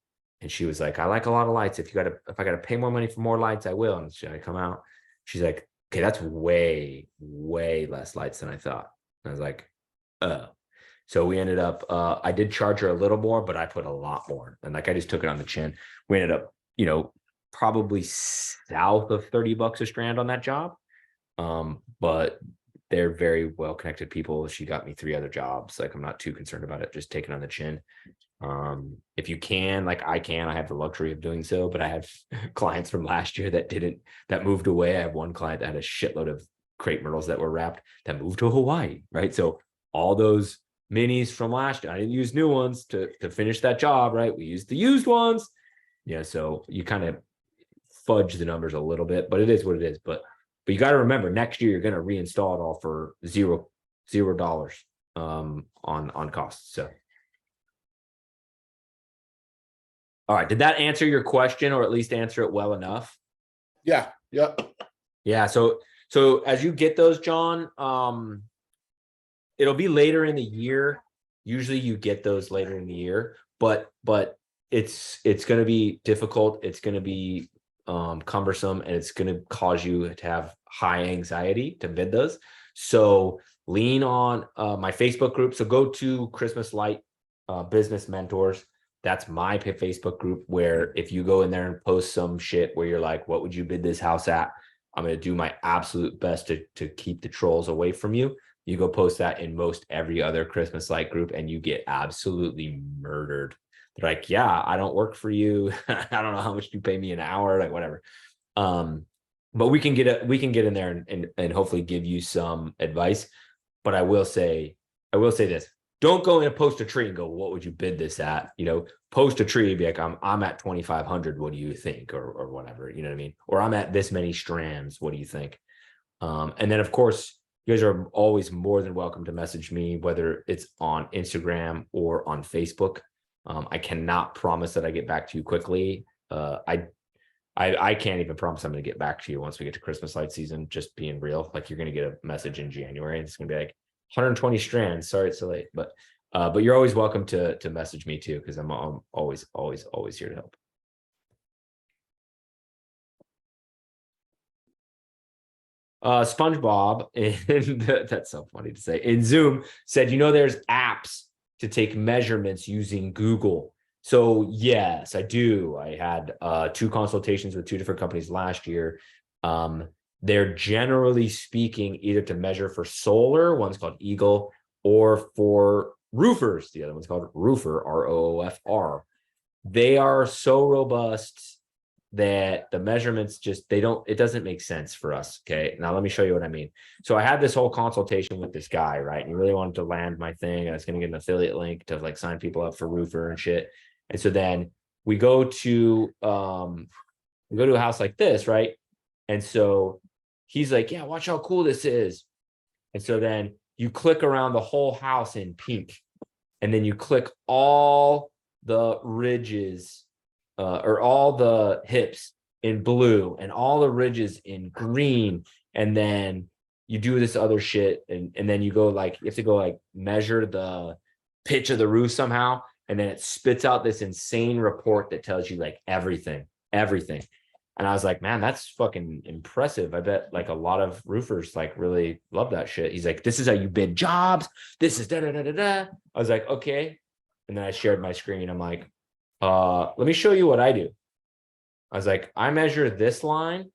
and she was like, I like a lot of lights. If I gotta pay more money for more lights, I will. And should I come out? She's like, okay, that's way, way less lights than I thought. And I was like, oh. So we ended up, I did charge her a little more, but I put a lot more. And like, I just took it on the chin. We ended up, probably south of $30 a strand on that job. But they're very well connected people. She got me 3 other jobs. Like, I'm not too concerned about it. Just take it on the chin. If you can, like I have the luxury of doing so, but I have clients from last year that moved away. I have one client that had a shitload of crepe myrtles that were wrapped that moved to Hawaii, right? So all those minis from last year, I didn't use new ones to finish that job, right? We used the used ones. Yeah, so you kind of fudge the numbers a little bit, but it is what it is. But you got to remember, next year you're going to reinstall it all for $0 on costs. So All right. Did that answer your question, or at least answer it well enough? Yeah, yeah. Yeah. So as you get those, John, it'll be later in the year. Usually you get those later in the year, but it's going to be difficult. It's going to be cumbersome, and it's going to cause you to have high anxiety to bid those. So lean on my Facebook group. So go to Christmas Light Business Mentors. That's my Facebook group, where if you go in there and post some shit where you're like, what would you bid this house at? I'm going to do my absolute best to keep the trolls away from you. You go post that in most every other Christmas Light group, and you get absolutely murdered. They're like, yeah, I don't work for you. I don't know how much you pay me an hour, like whatever. But we can get in there and hopefully give you some advice. But I will say this. Don't go in and post a tree and go, what would you bid this at? Post a tree and be like, I'm at 2,500. What do you think? Or whatever, you know what I mean? Or I'm at this many strands. What do you think? And then of course, you guys are always more than welcome to message me, whether it's on Instagram or on Facebook. I cannot promise that I get back to you quickly. I can't even promise I'm going to get back to you once we get to Christmas light season, just being real. Like, you're going to get a message in January, and it's going to be like 120 strands. Sorry it's so late, but you're always welcome to message me too, because I'm always here to help. SpongeBob, that's so funny to say, in Zoom said, there's apps to take measurements using Google. So yes, I do. I had 2 consultations with 2 different companies last year. They're generally speaking either to measure for solar, one's called Eagle, or for roofers. The other one's called Roofer, ROOFR. They are so robust that the measurements it doesn't make sense for us. Okay. Now let me show you what I mean. So I had this whole consultation with this guy, right? And he really wanted to land my thing. I was going to get an affiliate link to like sign people up for Roofer and shit. And so then we go to a house like this, right? And so he's like, yeah, watch how cool this is. And so then you click around the whole house in pink, and then you click all the ridges or all the hips in blue and all the ridges in green. And then you do this other shit. And then you go you have to go measure the pitch of the roof somehow. And then it spits out this insane report that tells you everything. And I was like, man, that's fucking impressive. I bet a lot of roofers really love that shit. He's like, this is how you bid jobs. This is da da da da da. I was like, okay. And then I shared my screen. I'm like, let me show you what I do. I was like, I measure this line.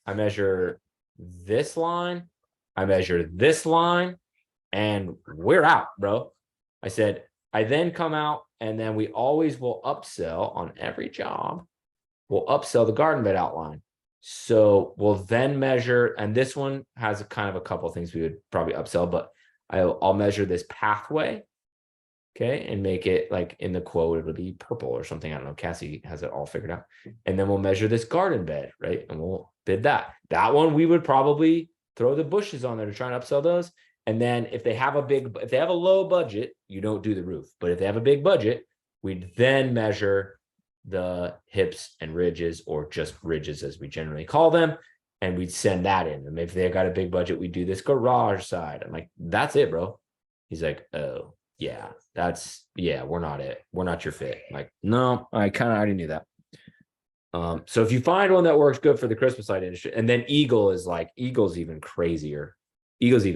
I measure this line. I measure this line, and we're out, bro. I said, I then come out, and then we always will upsell on every job. We'll upsell the garden bed outline. So we'll then measure, and this one has a kind of a couple of things we would probably upsell, but I'll measure this pathway. Okay, and make it in the quote, it'll be purple or something. I don't know. Cassie has it all figured out. And then we'll measure this garden bed, right? And we'll bid that. That one we would probably throw the bushes on there to try and upsell those. And then if they have a low budget, you don't do the roof. But if they have a big budget, we'd then measure the hips and ridges, or just ridges as we generally call them, and we'd send that in. And if they got a big budget, we do this garage side. I'm like, that's it, bro. He's like, oh. Yeah, we're not it. We're not your fit. I'm like, no, I kind of already knew that. So if you find one that works good for the Christmas light industry, and then Eagle's even crazier. Those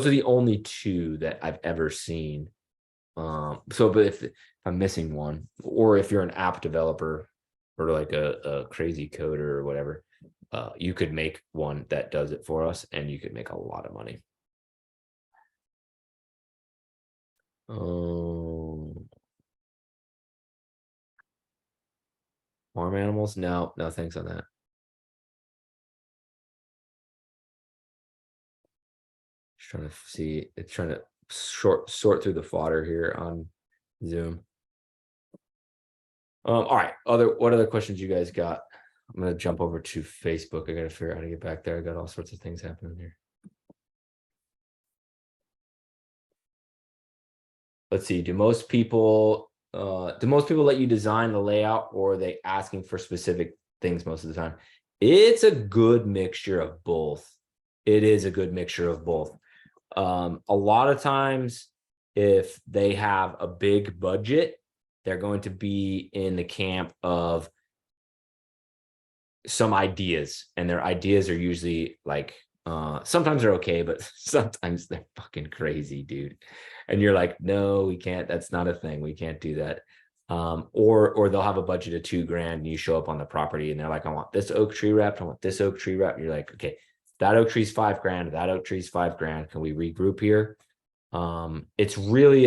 are the only 2 that I've ever seen. But if I'm missing one, or if you're an app developer or a crazy coder or whatever, you could make one that does it for us, and you could make a lot of money. Farm animals? No thanks on that. Just trying to see. It's trying to sort through the fodder here on Zoom. All right. What other questions you guys got? I'm gonna jump over to Facebook. I gotta figure out how to get back there. I got all sorts of things happening here. Let's see. Do most people do most people let you design the layout, or are they asking for specific things most of the time? It's a good mixture of both. It is a good mixture of both. A lot of times, if they have a big budget, they're going to be in the camp of some ideas, and their ideas are usually like, sometimes they're okay, but sometimes they're fucking crazy, dude. And you're like, no, we can't, that's not a thing, we can't do that. Or they'll have a budget of $2,000 and you show up on the property and they're like, I want this oak tree wrapped, I want this oak tree wrapped. You're like, okay, that oak tree's $5,000, that oak tree's $5,000. Can we regroup here? It's really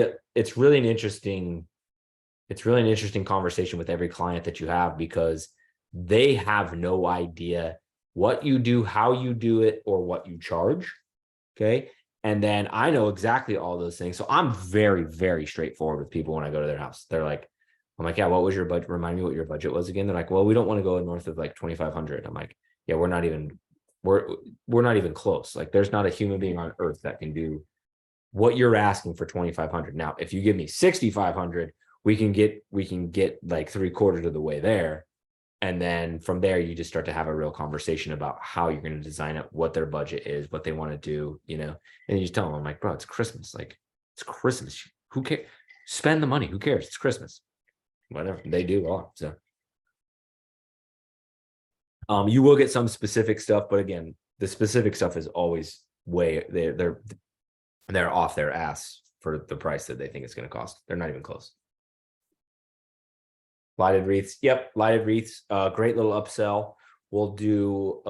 an interesting conversation with every client that you have, because they have no idea what you do, how you do it, or what you charge. Okay. And then I know exactly all those things. So I'm very, very straightforward with people when I go to their house. They're like, I'm like, yeah, what was your budget? Remind me what your budget was again. They're like, well, we don't want to go north of like 2,500. I'm like, yeah, we're not even close. Like, there's not a human being on earth that can do what you're asking for 2,500. Now, if you give me 6,500, we can get like 3/4 of the way there. And then from there, you just start to have a real conversation about how you're going to design it, what their budget is, what they want to do, and you just tell them, I'm like, bro, it's Christmas. Like, it's Christmas. Who cares? Spend the money. Who cares? It's Christmas. Whatever they do. So, you will get some specific stuff, but again, the specific stuff is always way they're off their ass for the price that they think it's going to cost. They're not even close. Lighted wreaths. Yep. Lighted wreaths. Great little upsell. We'll do,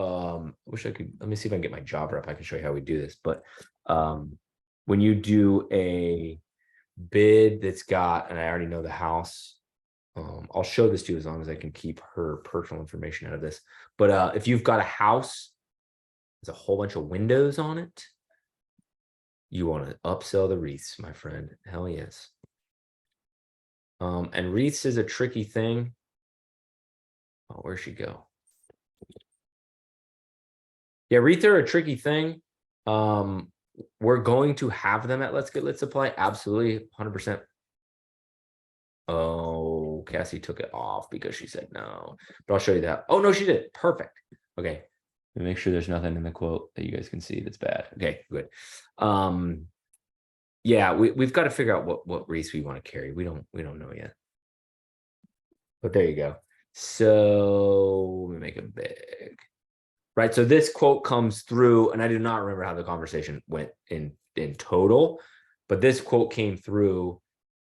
wish I could, let me see if I can get my job rep. I can show you how we do this, but, when you do a bid that's got, and I already know the house, I'll show this to you as long as I can keep her personal information out of this. But, if you've got a house, there's a whole bunch of windows on it, you want to upsell the wreaths, my friend. Hell yes. And wreaths is a tricky thing. Oh, where'd she go? Yeah, wreaths are a tricky thing. We're going to have them at Let's Get Lit Supply. Absolutely, 100%. Oh, Cassie took it off because she said no. But I'll show you that. Oh, no, she did. Perfect. Okay. Let me make sure there's nothing in the quote that you guys can see that's bad. Okay, good. Yeah, we've got to figure out what wreaths we want to carry. We don't know yet. But there you go. So let me make it big. Right. So this quote comes through, and I do not remember how the conversation went in total, but this quote came through.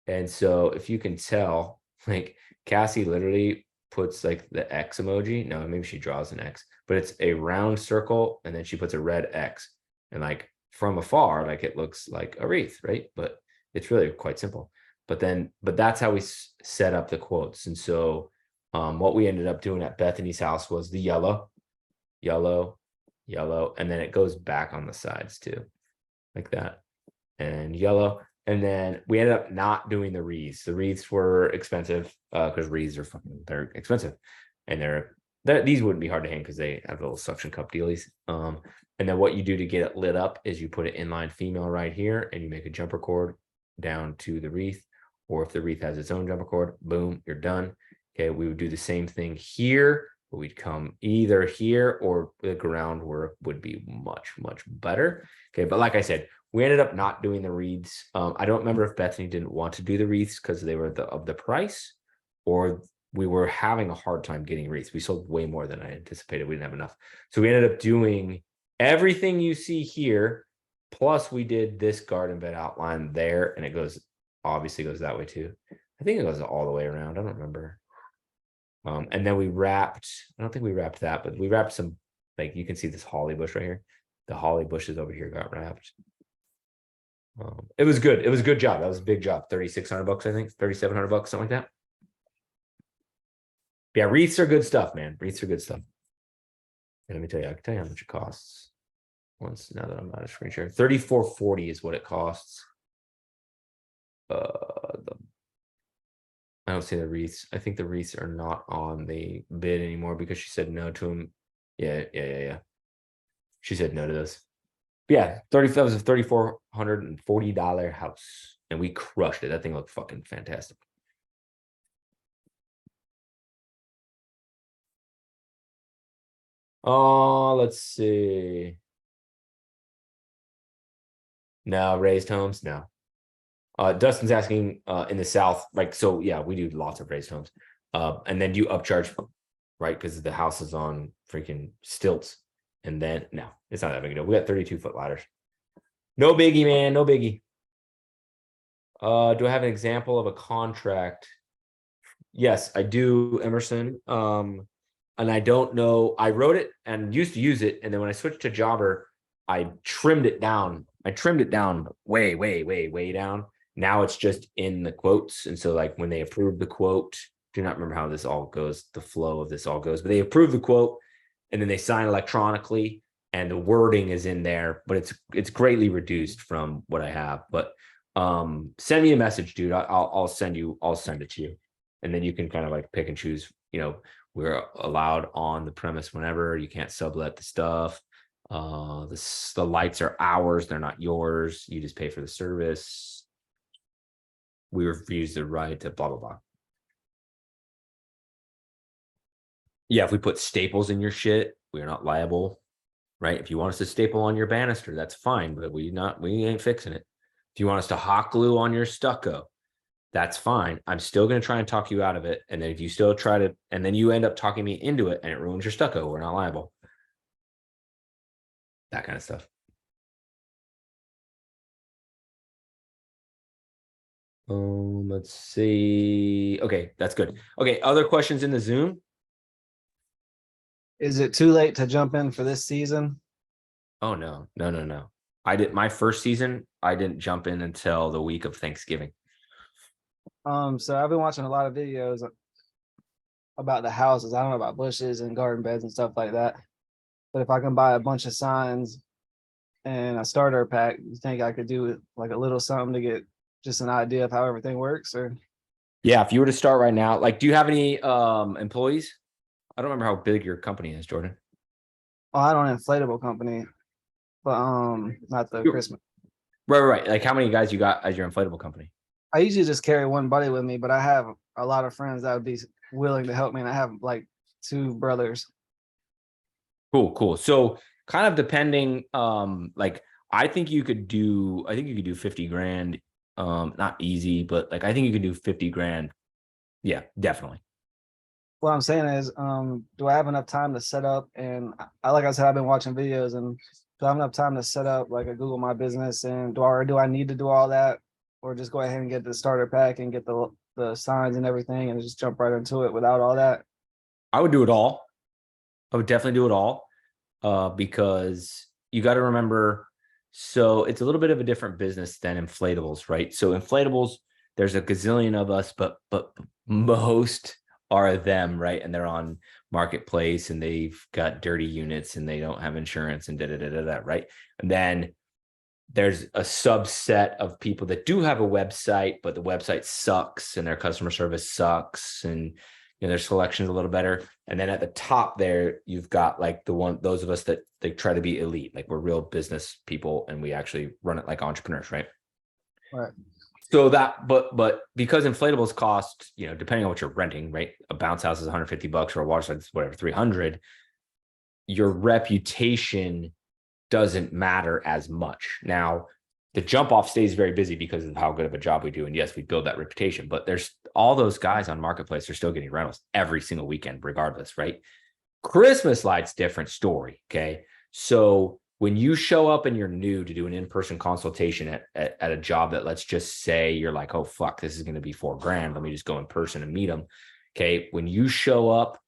And so if you can tell, like, Cassie literally puts like the X emoji. No, maybe she draws an X, but it's a round circle, and then she puts a red X. And like from afar, like it looks like a wreath, right? But it's really quite simple. But that's how we set up the quotes. And so what we ended up doing at Bethany's house was the yellow, and then it goes back on the sides too, like that, and yellow. And then we ended up not doing the wreaths. The wreaths were expensive because wreaths are they're expensive, and these wouldn't be hard to hang because they have little suction cup dealies. And then what you do to get it lit up is you put it inline female right here, and you make a jumper cord down to the wreath. Or if the wreath has its own jumper cord, boom, you're done. Okay, we would do the same thing here, but we'd come either here or the groundwork would be much, much better. Okay, but like I said, we ended up not doing the wreaths. I don't remember if Bethany didn't want to do the wreaths because they were of the price, or we were having a hard time getting wreaths. We sold way more than I anticipated. We didn't have enough. So we ended up doing everything you see here, plus we did this garden bed outline there, and it obviously goes that way too. I think it goes all the way around. I don't remember. And then we wrapped, I don't think we wrapped that, but we wrapped some, like you can see this holly bush right here. The holly bushes over here got wrapped. It was good. It was a good job. That was a big job. $3,600, I think, $3,700, something like that. Yeah, wreaths are good stuff, man. Wreaths are good stuff. And let me tell you, I can tell you how much it costs. Now that I'm out of screen share, $34.40 is what it costs. I don't see the wreaths. I think the wreaths are not on the bid anymore because she said no to them. Yeah. She said no to this. But yeah, that was a $3,440 house, and we crushed it. That thing looked fucking fantastic. Oh, let's see. No, raised homes, no. Dustin's asking in the South, like, so yeah, we do lots of raised homes. And then you upcharge, right? Because the house is on freaking stilts. And then no, it's not that big a deal. We got 32-foot ladders. No biggie, man, no biggie. Do I have an example of a contract? Yes, I do, Emerson. And I don't know. I wrote it and used to use it, and then when I switched to Jobber, I trimmed it down. I trimmed it down way, way, way, way down. Now it's just in the quotes, and so like when they approve the quote, do not remember how this all goes, the flow of this all goes, but they approve the quote, and then they sign electronically, and the wording is in there, but it's greatly reduced from what I have. But send me a message, dude. I'll send it to you, and then you can kind of like pick and choose. We're allowed on the premise whenever. You can't sublet the stuff. The lights are ours, they're not yours. You just pay for the service. We refuse the right to blah blah blah. Yeah, if we put staples in your shit, we're not liable, right? If you want us to staple on your banister, that's fine, but we ain't fixing it. If you want us to hot glue on your stucco, that's fine. I'm still going to try and talk you out of it. And then if you still try to, and then you end up talking me into it and it ruins your stucco, we're not liable. That kind of stuff. Let's see. Okay, that's good. Okay, other questions in the Zoom? Is it too late to jump in for this season? Oh, no. I did my first season. I didn't jump in until the week of Thanksgiving. So I've been watching a lot of videos about the houses. I don't know about bushes and garden beds and stuff like that. But if I can buy a bunch of signs and a starter pack, you think I could do like a little something to get just an idea of how everything works? Or Yeah, if you were to start right now, like, do you have any employees? I don't remember how big your company is, Jordan. oh, I don't inflatable company, but not the Sure. Christmas. Right. Like, how many guys you got as your inflatable company? I usually just carry one buddy with me, but I have a lot of friends that would be willing to help me, and I have like 2 brothers. Cool. So kind of depending, like I think you could do 50 grand. Not easy, but like I think you could do 50 grand. Yeah, definitely. What I'm saying is, do I have enough time to set up? And like I said, I've been watching videos, and do I have enough time to set up like a Google My Business? And do I need to do all that, or just go ahead and get the starter pack and get the signs and everything, and just jump right into it without all that? I would do it all. I would definitely do it all. Because you got to remember, so it's a little bit of a different business than inflatables, right? So inflatables, there's a gazillion of us, but most are them, right? And they're on marketplace and they've got dirty units and they don't have insurance and right? And then there's a subset of people that do have a website, but the website sucks and their customer service sucks, and their selection's a little better. And then at the top there, you've got like those of us that they try to be elite, like we're real business people and we actually run it like entrepreneurs, right? Right. So that, but because inflatables cost, depending on what you're renting, right? A bounce house is $150 or a water slide is whatever, 300. Your reputation doesn't matter as much. Now, the jump off stays very busy because of how good of a job we do. And yes, we build that reputation, but there's all those guys on marketplace are still getting rentals every single weekend, regardless, right? Christmas Light's different story. Okay. So when you show up and you're new to do an in-person consultation at a job that, let's just say you're like, oh, fuck, this is going to be $4,000. Let me just go in person and meet them. Okay. When you show up,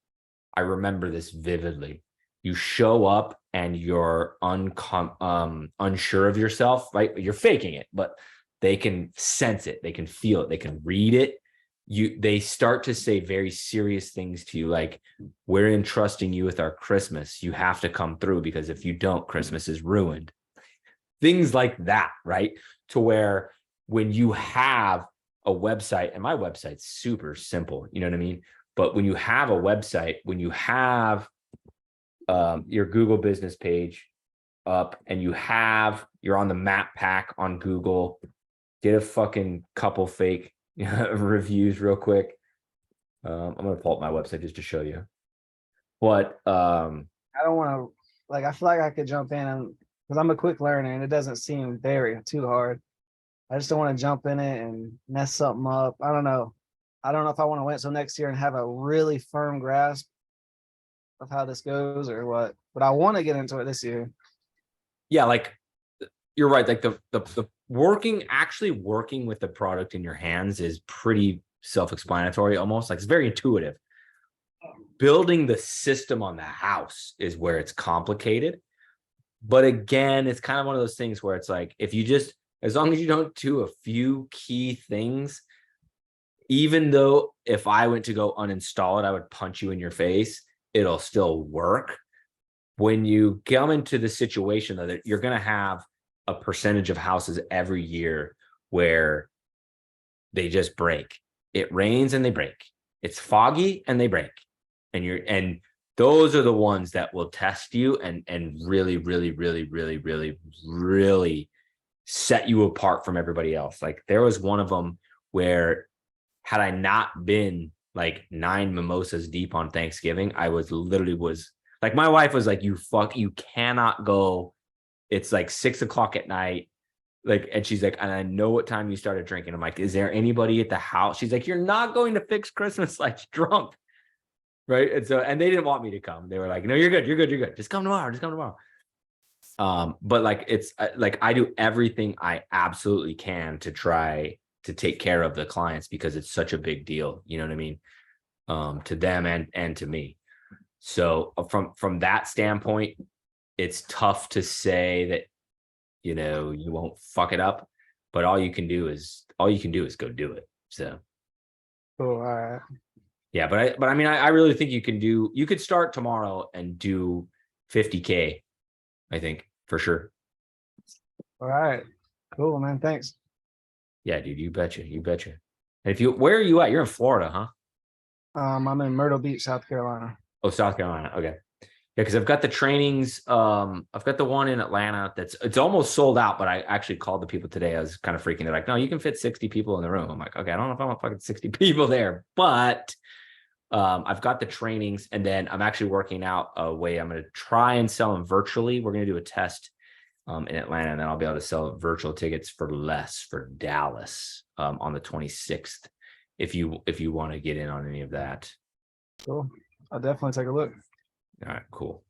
I remember this vividly. You show up and you're unsure of yourself, right? You're faking it, but they can sense it. They can feel it. They can read it. They start to say very serious things to you, like, we're entrusting you with our Christmas. You have to come through, because if you don't, Christmas is ruined. Things like that, right? To where when you have a website, and my website's super simple, you know what I mean? But when you have a website, when you have your Google business page up and you're on the map pack on Google, get a fucking couple fake reviews real quick. I'm going to pull up my website just to show you. But I don't want to, like, I feel like I could jump in and, because I'm a quick learner and it doesn't seem very too hard. I just don't want to jump in it and mess something up. I don't know. I don't know if I want to wait until next year and have a really firm grasp of how this goes or what, but I want to get into it this year. Yeah, like you're right. Like the actually working with the product in your hands is pretty self-explanatory almost. Like it's very intuitive. Building the system on the house is where it's complicated. But again, it's kind of one of those things where it's like, if you just, as long as you don't do a few key things, even though if I went to go uninstall it, I would punch you in your face, it'll still work. When you come into the situation though, that you're going to have a percentage of houses every year where they just break. It rains and they break. It's foggy and they break. And those are the ones that will test you and really, really, really, really, really, really set you apart from everybody else. Like there was one of them where had I not been like 9 mimosas deep on Thanksgiving, I was like, my wife was like, you cannot go. It's like 6 o'clock at night. Like, and she's like, and I know what time you started drinking. I'm like, is there anybody at the house? She's like, you're not going to fix Christmas lights drunk. Right. And so, and they didn't want me to come. They were like, no, you're good. You're good. You're good. Just come tomorrow. But like, it's like, I do everything I absolutely can to try to take care of the clients because it's such a big deal. You know what I mean? To them and to me. So from that standpoint, it's tough to say that, you know, you won't fuck it up, but all you can do is go do it. So. Cool. All right. Yeah, but I mean, I really think you could start tomorrow and do 50K, I think, for sure. All right. Cool, man. Thanks. Yeah, dude, you betcha. And where are you at? You're in Florida, huh? I'm in Myrtle Beach, South Carolina. Oh, South Carolina. Okay. Yeah, because I've got the trainings. I've got the one in Atlanta it's almost sold out, but I actually called the people today. I was kind of freaking. They're like, no, you can fit 60 people in the room. I'm like, okay, I don't know if I want fucking 60 people there, but I've got the trainings, and then I'm actually working out a way I'm going to try and sell them virtually. We're going to do a test in Atlanta, and then I'll be able to sell virtual tickets for less for Dallas on the 26th. If you want to get in on any of that. Cool. I'll definitely take a look. All right, cool.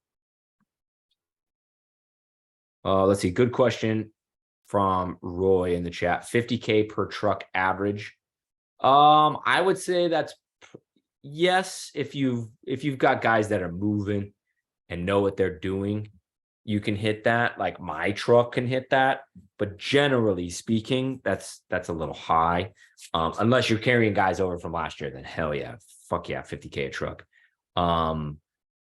Let's see. Good question from Roy in the chat. 50K per truck average. I would say that's yes. If you've got guys that are moving and know what they're doing, you can hit that. Like my truck can hit that, but generally speaking, that's a little high. Unless you're carrying guys over from last year, then hell yeah, fuck yeah, 50K a truck.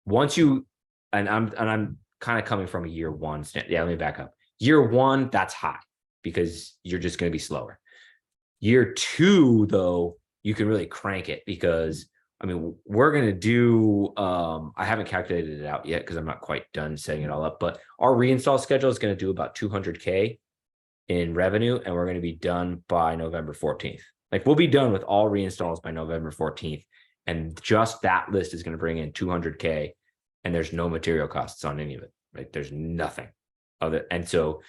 Once you, and I'm kind of coming from a year one stand. Yeah, let me back up. Year one, that's high because you're just going to be slower. Year two, though, you can really crank it because, I mean, we're going to do, I haven't calculated it out yet because I'm not quite done setting it all up, but our reinstall schedule is going to do about 200K in revenue, and we're going to be done by November 14th. Like we'll be done with all reinstalls by November 14th. And just that list is going to bring in 200K, and there's no material costs on any of it, right? There's nothing other. And so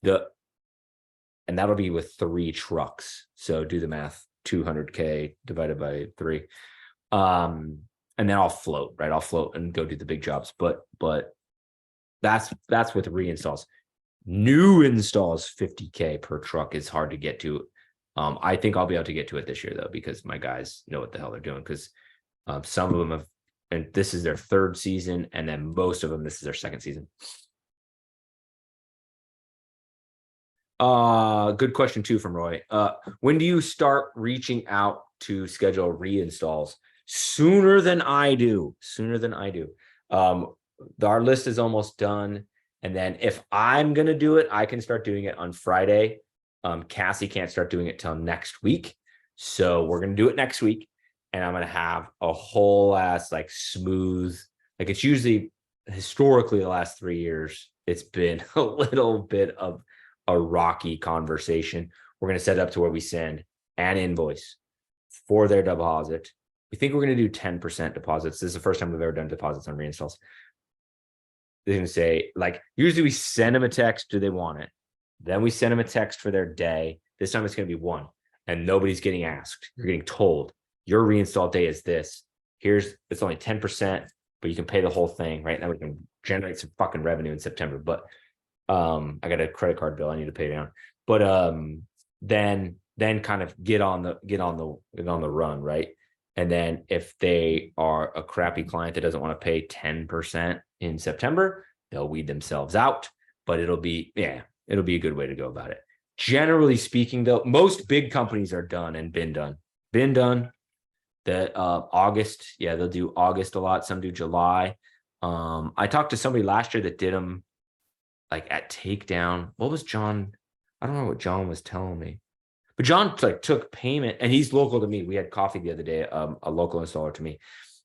and that'll be with 3 trucks. So do the math, 200K divided by 3. And then I'll float, right? I'll float and go do the big jobs. But that's with reinstalls. New installs, 50K per truck is hard to get to. I think I'll be able to get to it this year though, because my guys know what the hell they're doing. Because some of them have, and this is their 3rd season, and then most of them, this is their 2nd season. Good question too from Roy. When do you start reaching out to schedule reinstalls? Sooner than I do. Our list is almost done. And then if I'm going to do it, I can start doing it on Friday. Cassie can't start doing it till next week. So we're going to do it next week. And I'm going to have a whole ass like smooth, like it's usually historically the last 3 years, it's been a little bit of a rocky conversation. We're going to set it up to where we send an invoice for their deposit. We think we're going to do 10% deposits. This is the first time we've ever done deposits on reinstalls. they're gonna say, like, usually we send them a text, do they want it? Then we send them a text for their day. This time it's gonna be one, and nobody's getting asked. You're getting told your reinstall day is this. It's only 10%, but you can pay the whole thing, right? Now we can generate some fucking revenue in September. But I got a credit card bill I need to pay down. But then kind of get on the run, right? And then if they are a crappy client that doesn't want to pay 10% in September, they'll weed themselves out. But it'll be a good way to go about it. Generally speaking, though, most big companies are done and been done. That August, yeah, they'll do August a lot. Some do July. I talked to somebody last year that did them like at Takedown. What was John? I don't know what John was telling me. But John like took payment, and he's local to me. We had coffee the other day, a local installer to me.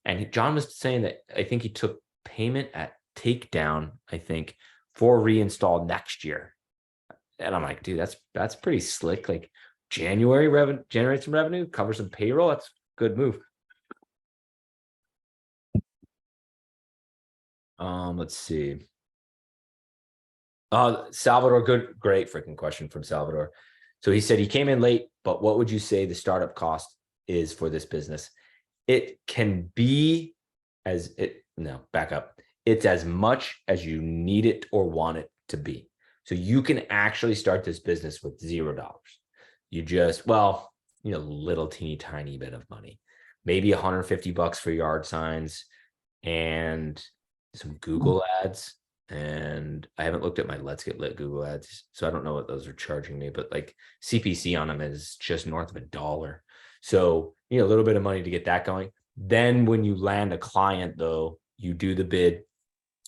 And John was saying that I think he took payment at Takedown, I think, for reinstall next year. And I'm like, dude, that's pretty slick. Like January revenue, generate some revenue, cover some payroll. That's a good move. Let's see. Salvador, great freaking question from Salvador. So he said he came in late, but what would you say the startup cost is for this business? It can be back up. It's as much as you need it or want it to be. So you can actually start this business with $0. You just, little teeny tiny bit of money, maybe $150 for yard signs and some Google ads. And I haven't looked at my Let's Get Lit Google ads, so I don't know what those are charging me, but like CPC on them is just north of $1. So, a little bit of money to get that going. Then when you land a client, though, you do the bid,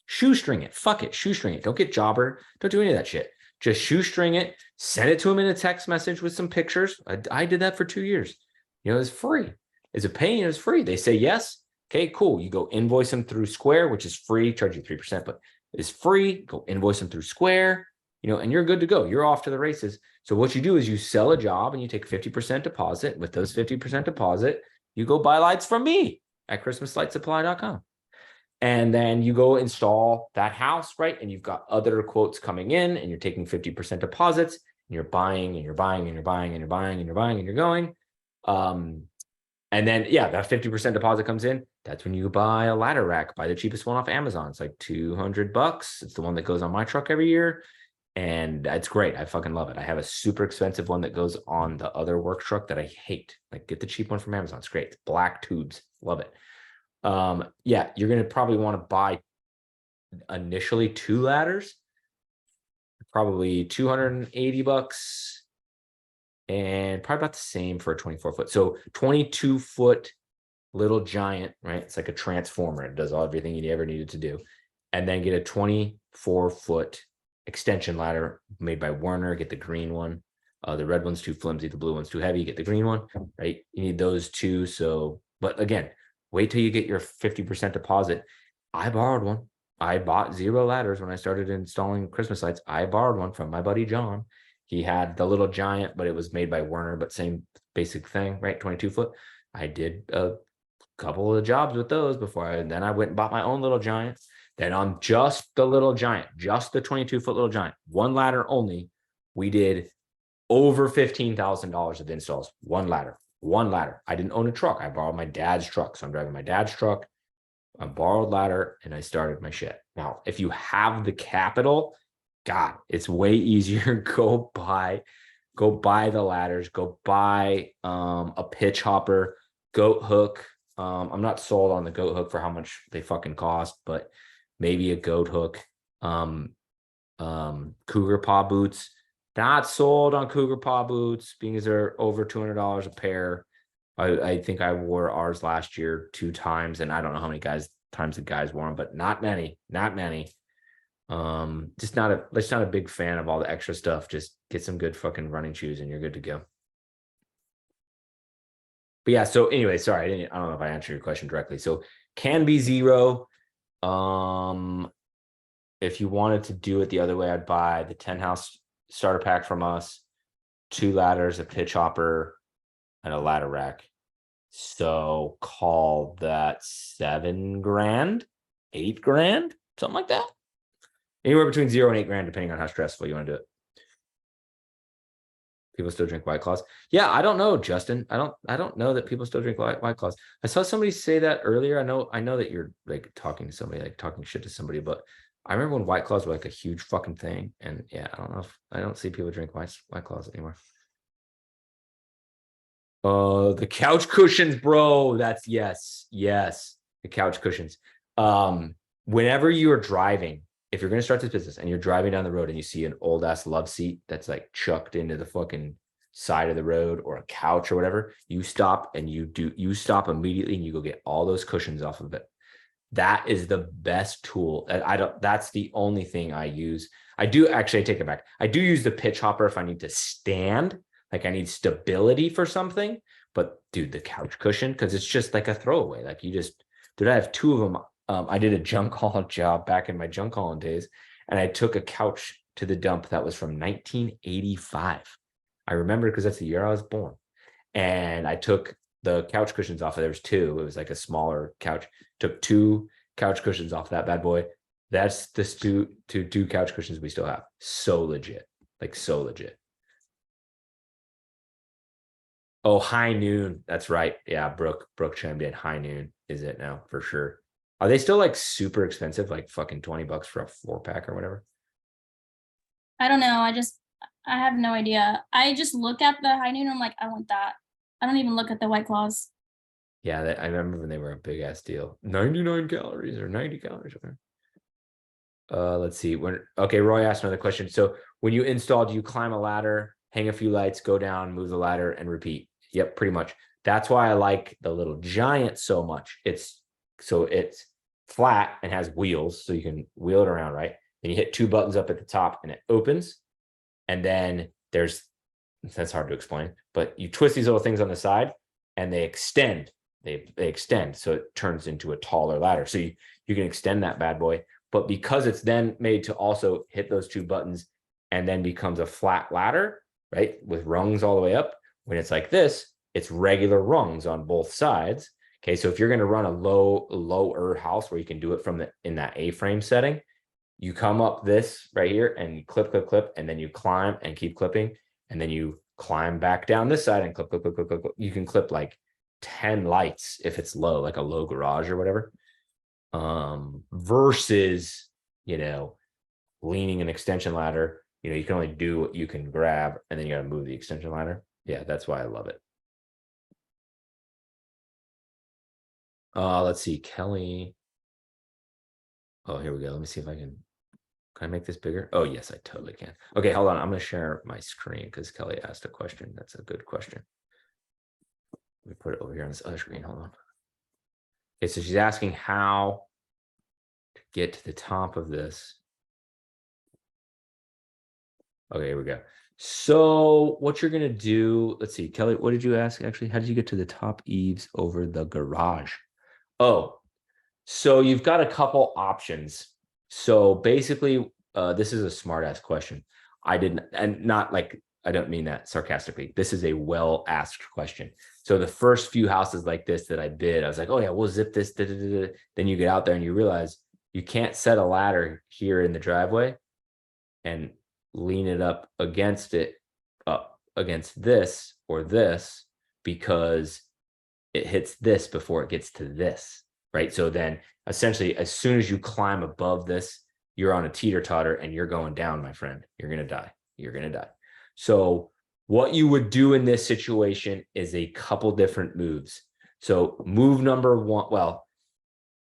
shoestring it. Fuck it, shoestring it. Don't get jobber. Don't do any of that shit. Just shoestring it, send it to them in a text message with some pictures. I did that for 2 years. It's free. Is it paying? It's free. They say yes. Okay, cool. You go invoice them through Square, which is free, charge you 3%, but it's free. Go invoice them through Square, and you're good to go. You're off to the races. So what you do is you sell a job and you take 50% deposit. With those 50% deposit, you go buy lights from me at christmaslightsupply.com. And then you go install that house, right? And you've got other quotes coming in and you're taking 50% deposits and you're buying and you're buying and you're buying and you're buying and you're buying and you're going. And then, that 50% deposit comes in. That's when you buy a ladder rack, buy the cheapest one off Amazon. It's like $200. It's the one that goes on my truck every year. And it's great. I fucking love it. I have a super expensive one that goes on the other work truck that I hate. Like, get the cheap one from Amazon. It's great. It's black tubes. Love it. You're going to probably want to buy initially 2 ladders, probably $280. And probably about the same for a 24-foot. So 22-foot little giant, right? It's like a transformer. It does everything you ever needed to do. And then get a 24-foot extension ladder made by Werner. Get the green one. The red one's too flimsy. The blue one's too heavy. Get the green one, right? You need those two. So, but again, wait till you get your 50% deposit. I borrowed one. I bought 0 ladders when I started installing Christmas lights. I borrowed one from my buddy John. He had the little giant, but it was made by Werner, but same basic thing, right? 22-foot. I did a couple of jobs with those before then I went and bought my own little giant. Then on just the little giant, just the 22-foot little giant, one ladder only, we did over $15,000 of installs. One ladder. I didn't own a truck. I borrowed my dad's truck. So I'm driving my dad's truck, a borrowed ladder, and I started my shit. Now, if you have the capital, God, it's way easier. Go buy the ladders, go buy a pitch hopper, goat hook. I'm not sold on the goat hook for how much they fucking cost, but maybe a goat hook. Cougar paw boots. Not sold on cougar paw boots because they're over $200 a pair. I think I wore ours last year 2 times, and I don't know how many times the guys wore them, but not many. Just not a big fan of all the extra stuff. Just get some good fucking running shoes and you're good to go. But yeah, so anyway, sorry, I don't know if I answered your question directly. So can be 0. If you wanted to do it the other way, I'd buy the 10 house starter pack from us, 2 ladders, a pitch hopper, and a ladder rack. So call that $7,000, $8,000, something like that. Anywhere between 0 and 8 grand, depending on how stressful you want to do it. People still drink White Claws. Yeah, I don't know, Justin. I don't know that people still drink White Claws. I saw somebody say that earlier. I know that you're like talking to somebody, like talking shit to somebody, but I remember when White Claws were like a huge fucking thing. And yeah, I don't see people drink White Claws anymore. The couch cushions, bro. That's yes. The couch cushions. Whenever you are driving, if you're going to start this business and you're driving down the road and you see an old ass love seat that's like chucked into the fucking side of the road, or a couch or whatever, you stop and you stop immediately and you go get all those cushions off of it. That is the best tool. That's the only thing I use. I take it back. I do use the pitch hopper if I need to stand, like I need stability for something. But dude, the couch cushion, because it's just like a throwaway. Like I have 2 of them. I did a junk haul job back in my junk hauling days, and I took a couch to the dump that was from 1985. I remember because that's the year I was born. And I took the couch cushions off. There was 2. It was like a smaller couch. Took 2 couch cushions off that bad boy. That's the 2 couch cushions we still have. So legit, like so legit. Oh, High Noon. That's right. Yeah, Brooke chimed in. High Noon is it now for sure. Are they still like super expensive, like fucking $20 for a 4-pack or whatever? I don't know. I have no idea. I just look at the High Noon. I'm like, I want that. I don't even look at the White Claws. Yeah, I remember when they were a big ass deal. 99 calories or 90 calories. Let's see. Okay, Roy asked another question. So when you install, do you climb a ladder, hang a few lights, go down, move the ladder, and repeat? Yep, pretty much. That's why I like the little Giant so much. It's flat and has wheels, so you can wheel it around, right? Then you hit 2 buttons up at the top and it opens. And then that's hard to explain, but you twist these little things on the side and they extend. They extend, so it turns into a taller ladder. So you can extend that bad boy. But because it's then made to also hit those 2 buttons and then becomes a flat ladder, right, with rungs all the way up, when it's like this, it's regular rungs on both sides. Okay, so if you're going to run a lower house where you can do it in that A-frame setting, you come up this right here and you clip, and then you climb and keep clipping, and then you climb back down this side and clip. You can clip like 10 lights if it's low, like a low garage or whatever. Versus, leaning an extension ladder, you can only do what you can grab, and then you got to move the extension ladder. Yeah, that's why I love it. Let's see, Kelly. Oh, here we go. Let me see if can I make this bigger? Oh, yes, I totally can. Okay, hold on. I'm going to share my screen because Kelly asked a question. That's a good question. Let me put it over here on this other screen. Hold on. Okay, so she's asking how to get to the top of this. Okay, here we go. So what you're going to do, let's see, Kelly, what did you ask actually? How did you get to the top eaves over the garage? Oh, so you've got a couple options. So basically, this is a smart ass question. I don't mean that sarcastically. This is a well asked question. So the first few houses like this that I bid, I was like, oh yeah, we'll zip this. Then you get out there and you realize you can't set a ladder here in the driveway and lean it up against this or this, because it hits this before it gets to this, right? So then essentially, as soon as you climb above this, you're on a teeter-totter and you're going down, my friend. You're going to die. So what you would do in this situation is a couple different moves. So move number 1, well,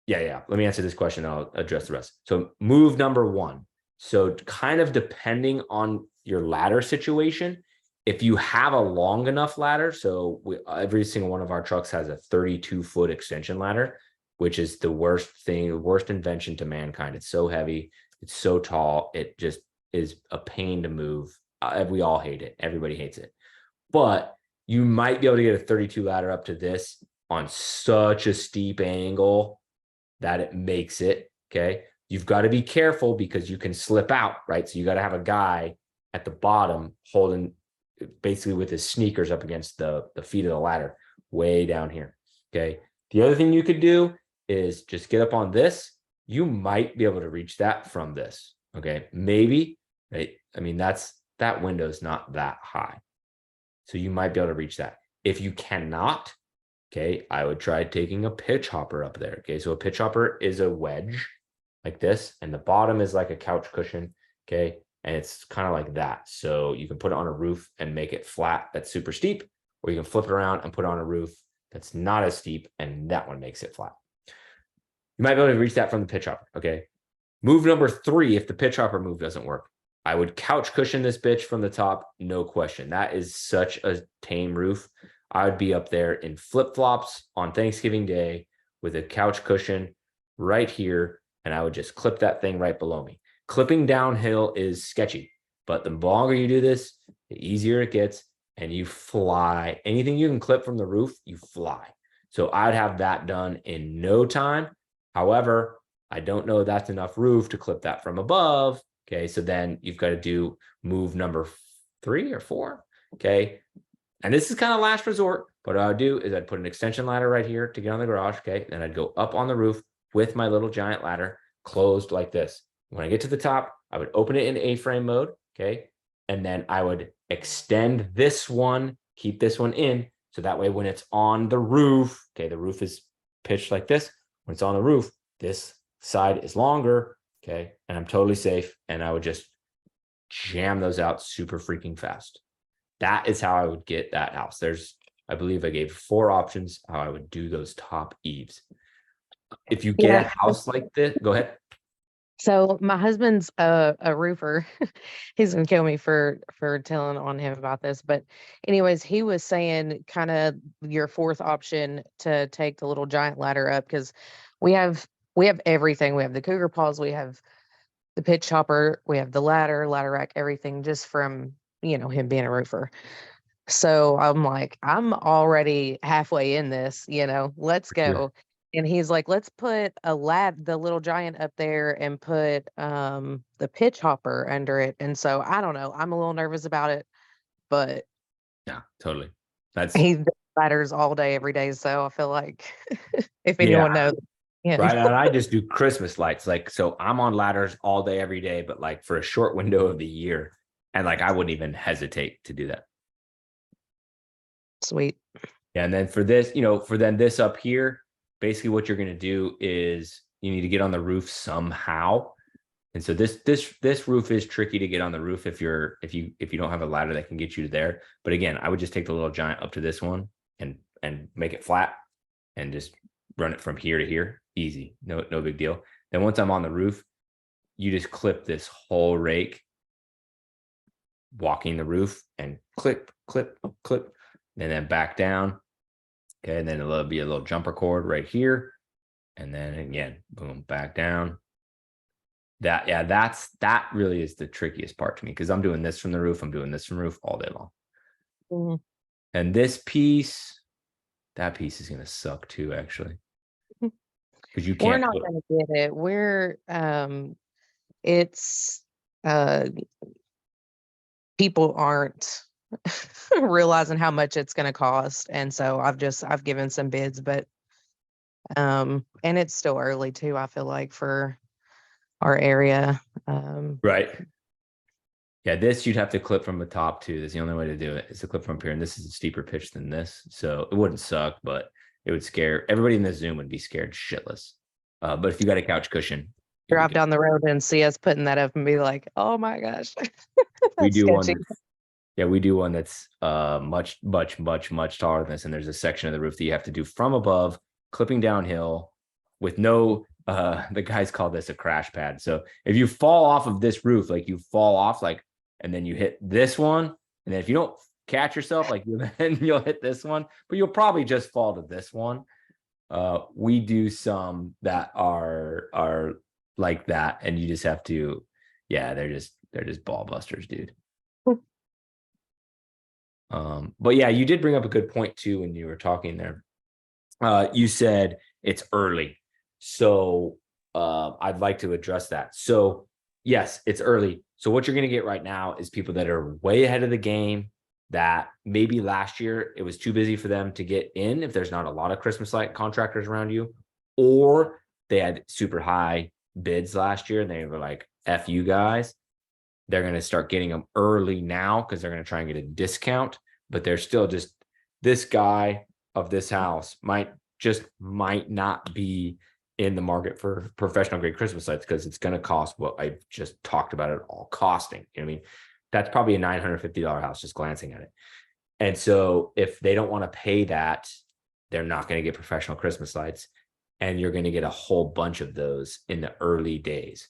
yeah. Let me answer this question. I'll address the rest. So move number 1. So kind of depending on your ladder situation, if you have a long enough ladder, so every single one of our trucks has a 32-foot extension ladder, which is the worst invention to mankind. It's so heavy. It's so tall. It just is a pain to move. We all hate it. Everybody hates it. But you might be able to get a 32 ladder up to this on such a steep angle that it makes it, okay? You've got to be careful because you can slip out, right? So you got to have a guy at the bottom holding basically with his sneakers up against the feet of the ladder way down here, okay? The other thing you could do is just get up on this. You might be able to reach that from this, Okay, maybe, right? I mean, that window's not that high. So you might be able to reach that. If you cannot, okay, I would try taking a pitch hopper up there. Okay, so a pitch hopper is a wedge like this, and the bottom is like a couch cushion. Okay, and it's kind of like that. So you can put it on a roof and make it flat. That's super steep, or you can flip it around and put it on a roof that's not as steep, and that one makes it flat. You might be able to reach that from the pitch hopper. Okay. Move number 3, if the pitch hopper move doesn't work, I would couch cushion this bitch from the top, no question. That is such a tame roof. I would be up there in flip-flops on Thanksgiving Day with a couch cushion right here, and I would just clip that thing right below me. Clipping downhill is sketchy, but the longer you do this, the easier it gets, and you fly. Anything you can clip from the roof, you fly. So I'd have that done in no time. However, I don't know that's enough roof to clip that from above. Okay, so then you've got to do move number 3 or 4. Okay, and this is kind of last resort, but what I would do is I'd put an extension ladder right here to get on the garage. Okay, then I'd go up on the roof with my little giant ladder closed like this. When I get to the top, I would open it in A-frame mode. Okay, and then I would extend this one, keep this one in, so that way when it's on the roof, okay, the roof is pitched like this. When it's on the roof, this side is longer, okay, and I'm totally safe, and I would just jam those out super freaking fast. That is how I would get that house. I believe I gave 4 options how I would do those top eaves. If you get a house like this, go ahead. So my husband's a roofer. He's gonna kill me for telling on him about this. But anyways, he was saying kind of your 4th option to take the little giant ladder up, because we have everything. We have the cougar paws, we have the pitch hopper, we have the ladder rack, everything just from, him being a roofer. So I'm like, I'm already halfway in this, let's go. Sure. And he's like, let's put the little giant up there and put the pitch hopper under it. And so I don't know. I'm a little nervous about it, but Yeah, totally. That's he does ladders all day, every day. So I feel like if anyone knows. Yeah. right. And I just do Christmas lights. Like, so I'm on ladders all day, every day, but like for a short window of the year. And like, I wouldn't even hesitate to do that. Sweet. Yeah, and then for this, this up here, basically what you're going to do is you need to get on the roof somehow. And so this roof is tricky to get on the roof if you don't have a ladder that can get you to there. But again, I would just take the little giant up to this one and make it flat and just run it from here to here. Easy. No big deal. Then once I'm on the roof, you just clip this whole rake, walking the roof, and clip, clip, clip, and then back down. Okay, and then it'll be a little jumper cord right here. And then again, boom, back down. That really is the trickiest part to me, because I'm doing this from the roof, I'm doing this from the roof all day long. Mhm. And that piece is gonna suck too, actually. Because you We're can't not gonna get it. It's people aren't realizing how much it's going to cost, and so I've given some bids, but and it's still early too, I feel like, for our area. right. Yeah, this you'd have to clip from the top too. That's the only way to do it, is to clip from here, and this is a steeper pitch than this, so it wouldn't suck, but it would scare everybody in the Zoom, would be scared shitless. But if you got a couch cushion, Drive down the road and see us putting that up and be like, oh my gosh. we That's do one sketchy. we do one that's much taller than this, and there's a section of the roof that you have to do from above, clipping downhill with no the guys call this a crash pad. So if you fall off of this roof, like you fall off, like, and then you hit this one, and then if you don't catch yourself, like then you'll hit this one, but you'll probably just fall to this one. We do some that are like that, and you just have to, yeah, they're just ball busters, dude. But yeah, you did bring up a good point too when you were talking there. You said it's early, so I'd like to address that. So yes, it's early. So what you're going to get right now is people that are way ahead of the game, that maybe last year it was too busy for them to get in if there's not a lot of Christmas light contractors around you, or they had super high bids last year and they were like, F you guys. They're going to start getting them early now because they're going to try and get a discount, but they're still just, this guy of this house might not be in the market for professional grade Christmas lights because it's going to cost what I just talked about it all costing. You know what I mean? That's probably a $950 house just glancing at it. And so if they don't want to pay that, they're not going to get professional Christmas lights. And you're going to get a whole bunch of those in the early days.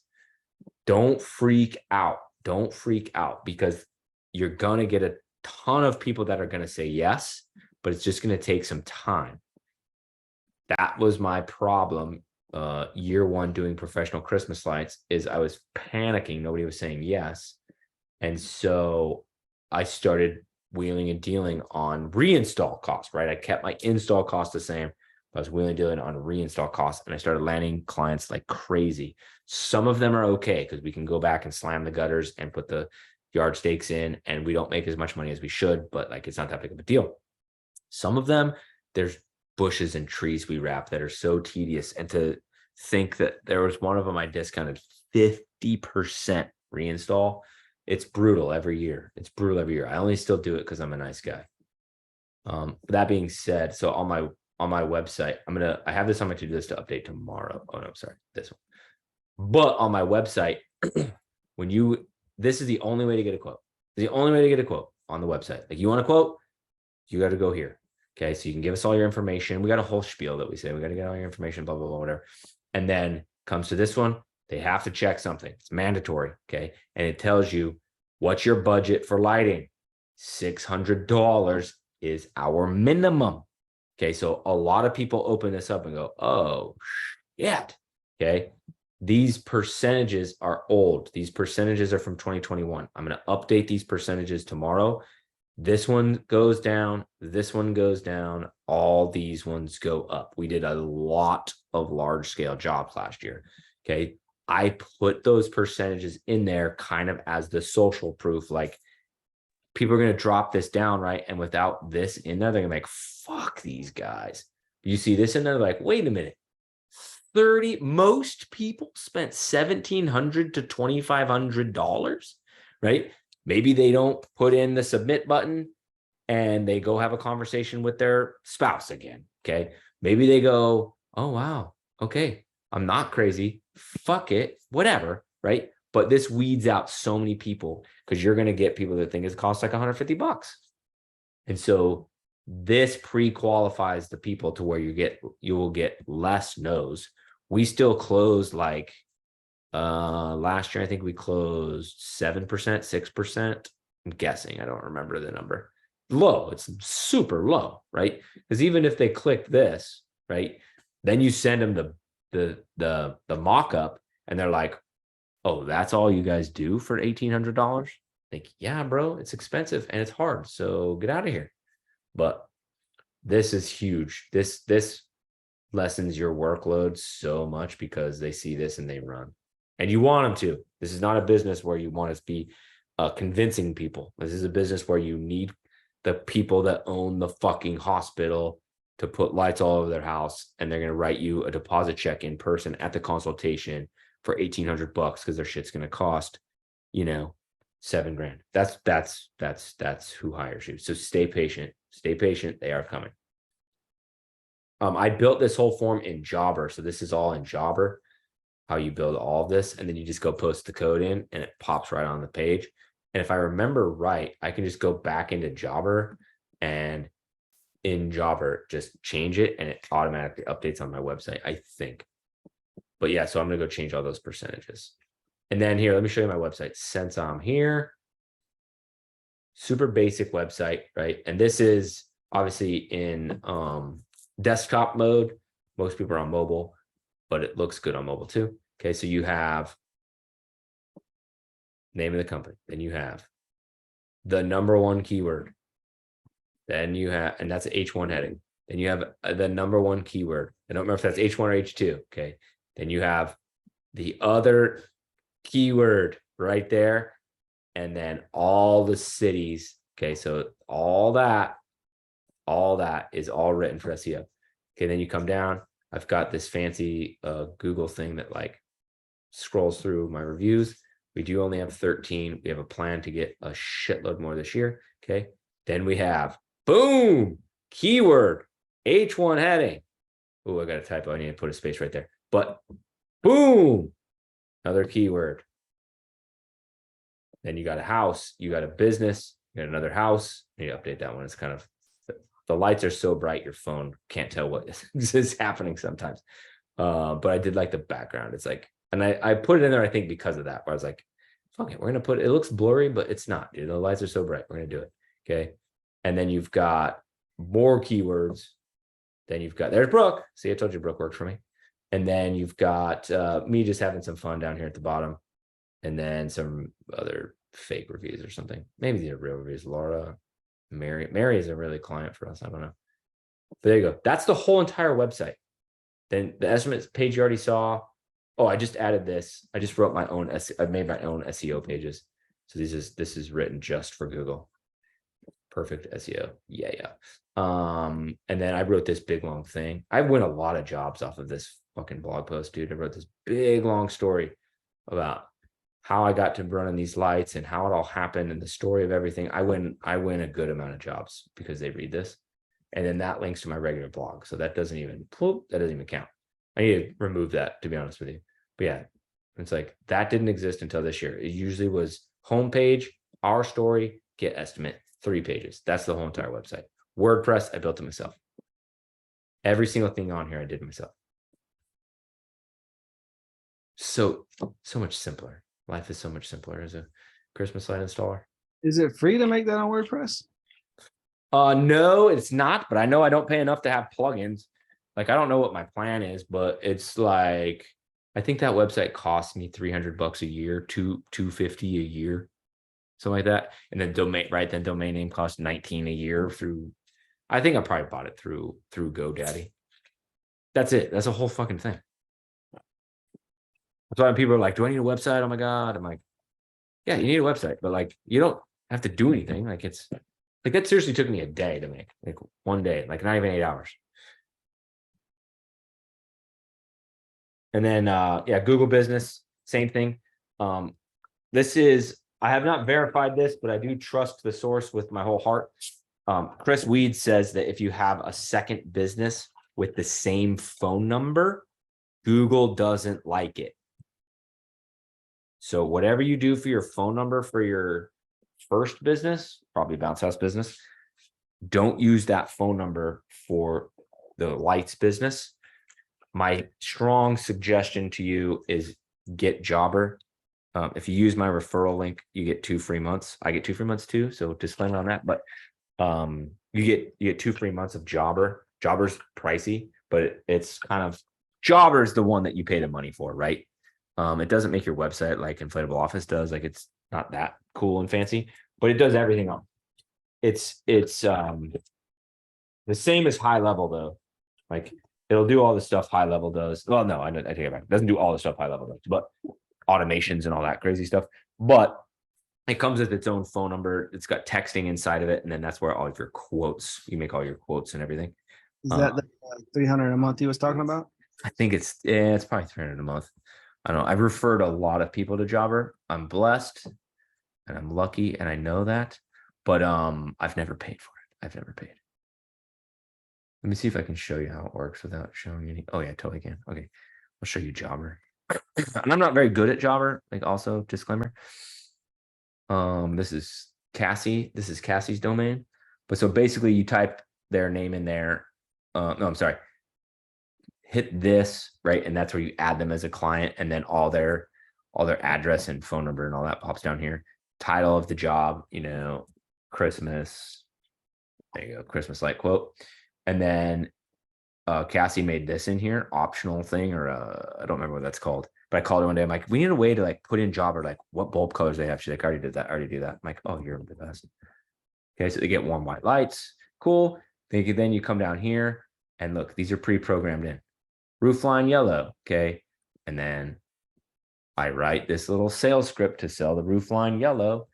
Don't freak out. Don't freak out because you're going to get a ton of people that are going to say yes, but it's just going to take some time. That was my problem. Year one doing professional Christmas lights is I was panicking. Nobody was saying yes. And so I started wheeling and dealing on reinstall costs, right? I kept my install cost the same. I was wheeling and dealing on reinstall costs and I started landing clients like crazy. Some of them are okay because we can go back and slam the gutters and put the yard stakes in and we don't make as much money as we should, but like it's not that big of a deal. Some of them, there's bushes and trees we wrap that are so tedious. And to think that there was one of them I discounted 50% reinstall. It's brutal every year. It's brutal every year. I only still do it because I'm a nice guy. That being said, so on my website, I have this on my to-do list to update tomorrow. Oh no, sorry, this one. But on my website, this is the only way to get a quote. The only way to get a quote on the website. Like you want a quote, you got to go here. Okay, so you can give us all your information. We got a whole spiel that we say we got to get all your information, blah blah blah, whatever. And then comes to this one, they have to check something. It's mandatory. Okay, and it tells you what's your budget for lighting. $600 is our minimum. Okay, so a lot of people open this up and go, oh shit. Okay, these percentages are old. These percentages are from 2021. I'm going to update these percentages tomorrow. This one goes down. This one goes down. All these ones go up. We did a lot of large scale jobs last year. Okay, I put those percentages in there kind of as the social proof. Like people are going to drop this down, right? And without this in there, they're going to be like, fuck these guys. You see this in there, like, wait a minute. Most people spent $1,700 to $2,500, right? Maybe they don't put in the submit button and they go have a conversation with their spouse again. Okay. Maybe they go, oh, wow. Okay. I'm not crazy. Fuck it. Whatever. Right. But this weeds out so many people because you're going to get people that think it costs like $150. And so this pre-qualifies the people to where you will get less no's. We still close like last year, I think we closed 7%, 6%. I'm guessing. I don't remember the number. Low. It's super low, right? Because even if they click this, right, then you send them the mock-up and they're like, oh, that's all you guys do for $1,800? Like, yeah, bro, it's expensive and it's hard. So get out of here. But this is huge. This lessens your workload so much because they see this and they run. And you want them to. This is not a business where you want to be convincing people. This is a business where you need the people that own the fucking hospital to put lights all over their house, and they're going to write you a deposit check in person at the consultation for $1,800 because their shit's going to cost, $7,000. That's who hires you. So stay patient. Stay patient. They are coming. I built this whole form in Jobber. So this is all in Jobber, how you build all of this. And then you just go post the code in and it pops right on the page. And if I remember right, I can just go back into Jobber and in Jobber, just change it and it automatically updates on my website, I think. But yeah, so I'm going to go change all those percentages. And then here, let me show you my website. Since I'm here, super basic website, right? And this is obviously in desktop mode. Most people are on mobile, but it looks good on mobile too. Okay, so you have name of the company, then you have the number one keyword, then you have, and that's H1 heading. Then you have the number one keyword. I don't remember if that's H1 or H2. Okay, then you have the other keyword right there, and then all the cities. Okay, so all that is all written for SEO. Okay, then you come down. I've got this fancy Google thing that like scrolls through my reviews. We do only have 13. We have a plan to get a shitload more this year. Okay. Then we have boom, keyword, H1 heading. Oh, I got a typo. I need to put a space right there. But boom, another keyword. Then you got a house, you got a business, you got another house. You need to update that one. It's kind of, the lights are so bright, your phone can't tell what is happening sometimes. But I did like the background. It's like, and I put it in there, I think, because of that, where I was like, fuck it, we're going to put, it looks blurry, but it's not, dude. The lights are so bright. We're going to do it. Okay. And then you've got more keywords. Then you've got, there's Brooke. See, I told you Brooke worked for me. And then you've got me just having some fun down here at the bottom. And then some other fake reviews or something. Maybe these are real reviews. Laura, Mary is a really client for us. I don't know. But there you go. That's the whole entire website. Then the estimates page you already saw. Oh, I just added this. I just wrote my own. I made my own SEO pages. So this is written just for Google. Perfect SEO. Yeah. And then I wrote this big long thing. I win a lot of jobs off of this fucking blog post, dude. I wrote this big long story about how I got to running these lights and how it all happened and the story of everything. I win a good amount of jobs because they read this. And then that links to my regular blog. So that doesn't even count. I need to remove that, to be honest with you. But yeah, it's like that didn't exist until this year. It usually was homepage, our story, get estimate, 3 pages. That's the whole entire website. WordPress, I built it myself. Every single thing on here, I did myself. So much simpler. Life is so much simpler as a Christmas light installer. Is it free to make that on WordPress? No, it's not, but I know I don't pay enough to have plugins. Like, I don't know what my plan is, but it's like, I think that website costs me $300 a year, $250 a year, something like that. And then domain name costs $19 a year through, I think I probably bought it through GoDaddy. That's it. That's a whole fucking thing. That's why people are like, do I need a website? Oh my God. I'm like, yeah, you need a website, but like, you don't have to do anything. Like, it's like, that seriously took me a day to make, like one day, like not even 8 hours. And then, yeah, Google Business, same thing. This is, I have not verified this, but I do trust the source with my whole heart. Chris Weed says that if you have a second business with the same phone number, Google doesn't like it. So whatever you do for your phone number for your first business, probably Bounce House business, don't use that phone number for the lights business. My strong suggestion to you is get Jobber. If you use my referral link, you get 2 free months. I get 2 free months too. So disclaimer on that, but you get 2 free months of Jobber. Jobber's pricey, but it's kind of, Jobber is the one that you pay the money for, right? It doesn't make your website like Inflatable Office does. Like, it's not that cool and fancy, but it does everything else. It's the same as High Level though. Like, it'll do all the stuff High Level does. Well, no, I take it back. It doesn't do all the stuff High Level does, but automations and all that crazy stuff. But it comes with its own phone number. It's got texting inside of it, and then that's where all of your quotes, you make all your quotes and everything. Is that the 300 a month he was talking about? I think it's probably 300 a month. I don't know. I've referred a lot of people to Jobber. I'm blessed and I'm lucky, and I know that, but I've never paid for it. I've never paid. Let me see if I can show you how it works without showing any. Oh yeah, I totally can. Okay, I'll show you Jobber. And I'm not very good at Jobber. Like, also disclaimer. This is Cassie. This is Cassie's domain. But so basically, you type their name in there. No, I'm sorry. Hit this, right, and that's where you add them as a client, and then all their address and phone number and all that pops down here. Title of the job, Christmas. There you go, Christmas light quote. And then Cassie made this in here, optional thing, or I don't remember what that's called. But I called her one day. I'm like, we need a way to like put in Jobber, like what bulb colors they have. She's like, I already did that. I already do that. I'm like, oh, you're the best. Okay, so they get warm white lights. Cool. Then you come down here and look, these are pre-programmed in. Roofline yellow. Okay. And then I write this little sales script to sell the roofline yellow.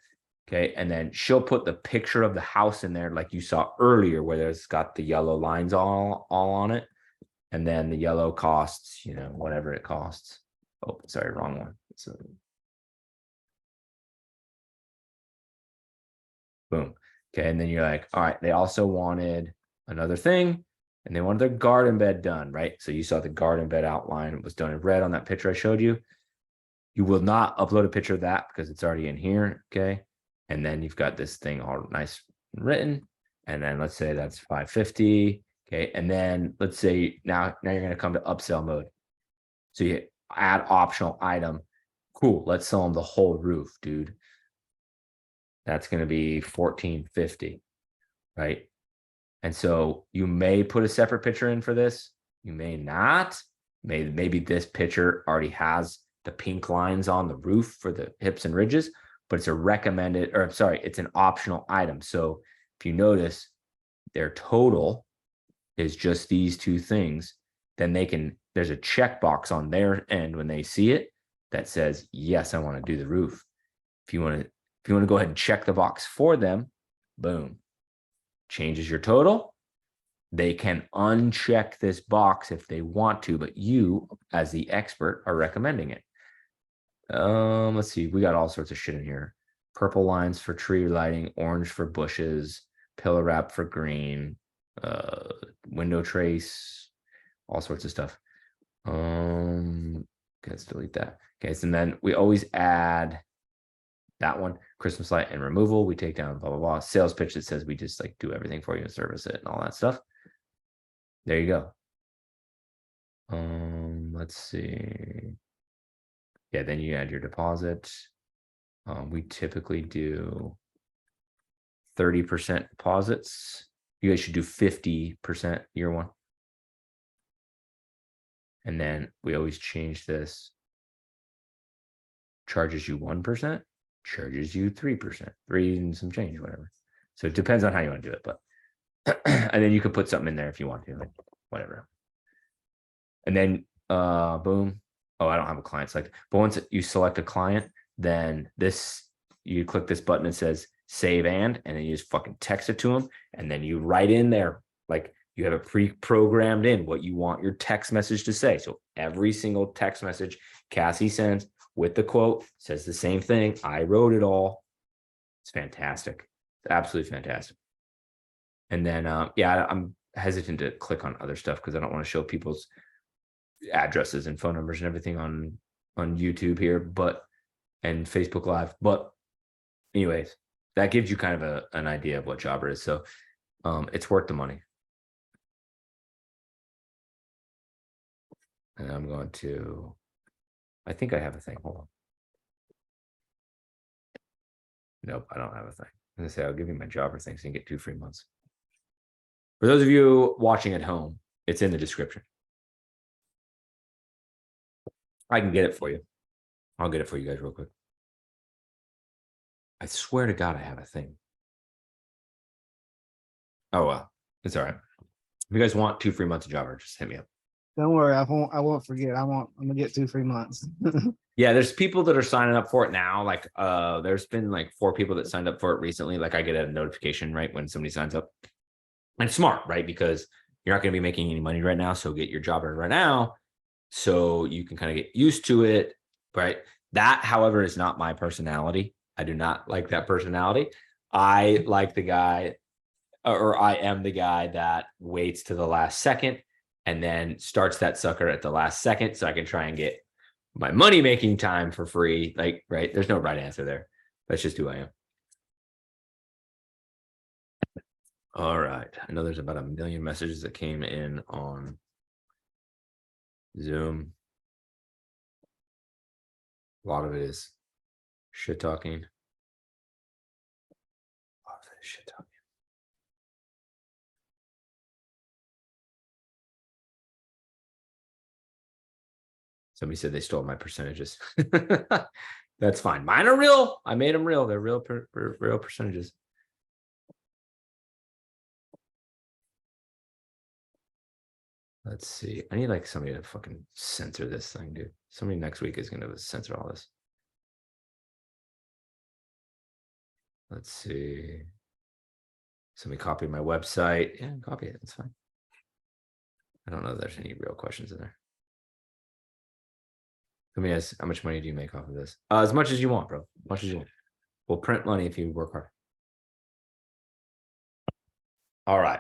Okay. And then she'll put the picture of the house in there, like you saw earlier, where there's got the yellow lines all on it. And then the yellow costs, whatever it costs. Oh, sorry, wrong one. So, boom. Okay, and then you're like, all right, they also wanted another thing, and they wanted their garden bed done, right? So you saw the garden bed outline was done in red on that picture I showed you. You will not upload a picture of that because it's already in here, okay? And then you've got this thing all nice and written, and then let's say that's 550, okay? And then let's say now you're gonna come to upsell mode. So you add optional item. Cool, let's sell them the whole roof, dude. That's going to be 1450, right? And so you may put a separate picture in for this. You may not. Maybe this picture already has the pink lines on the roof for the hips and ridges, but it's a recommended, or sorry, it's an optional item. So if you notice, their total is just these two things, then there's a checkbox on their end when they see it that says, yes, I want to do the roof. If you want to go ahead and check the box for them, boom, changes your total. They can uncheck this box if they want to, but you, as the expert, are recommending it. Let's see, we got all sorts of shit in here. Purple lines for tree lighting, orange for bushes, pillar wrap for green, window trace, all sorts of stuff. Let's delete that. Okay, so then we always add that one, Christmas light and removal. We take down blah blah blah. Sales pitch that says we just like do everything for you and service it and all that stuff. There you go. Let's see. Yeah, then you add your deposit. We typically do 30% deposits. You guys should do 50% year one. And then we always change this. Charges you 1%, charges you 3%, 3 and some change, whatever. So it depends on how you want to do it, but and then you could put something in there if you want to, like whatever. And then boom. Oh, I don't have a client select, but once you select a client, then you click this button that says save and then you just fucking text it to them, and then you write in there, like you have it pre-programmed in what you want your text message to say. So every single text message Cassie sends with the quote says the same thing. I wrote it all. It's fantastic. It's absolutely fantastic. And then, yeah, I'm hesitant to click on other stuff because I don't want to show people's addresses and phone numbers and everything on YouTube here, and Facebook Live. But anyways, that gives you kind of an idea of what Jobber is. So it's worth the money. And I'm going to, I think I have a thing. Hold on. Nope, I don't have a thing. I'm gonna say I'll give you my Jobber thing so you can get 2 free months. For those of you watching at home, it's in the description. I can get it for you. I'll get it for you guys real quick. I swear to God, I have a thing. Oh well, it's all right. If you guys want 2 free months of Jobber, just hit me up. Don't worry, I won't forget. I'm gonna get 2 free months. Yeah, there's people that are signing up for it now. Like there's been like 4 people that signed up for it recently. Like I get a notification right when somebody signs up. And it's smart, right? Because you're not going to be making any money right now. So get your Jobber right now so you can kind of get used to it, right? That, however, is not my personality. I do not like that personality. I like the guy, or I am the guy that waits to the last second and then starts that sucker at the last second so I can try and get my money making time for free. Like, right? There's no right answer there. That's just who I am. All right. I know there's about 1 million messages that came in on Zoom. A lot of it is shit talking. A lot of it is shit talking. Somebody said they stole my percentages. That's fine. Mine are real. I made them real. They're real percentages. Let's see. I need like somebody to fucking censor this thing, dude. Somebody next week is going to censor all this. Let's see. Somebody copy my website. Yeah, copy it. That's fine. I don't know if there's any real questions in there. Let me ask, how much money do you make off of this? As much as you want, bro. As much as you want. We'll print money if you work hard. All right.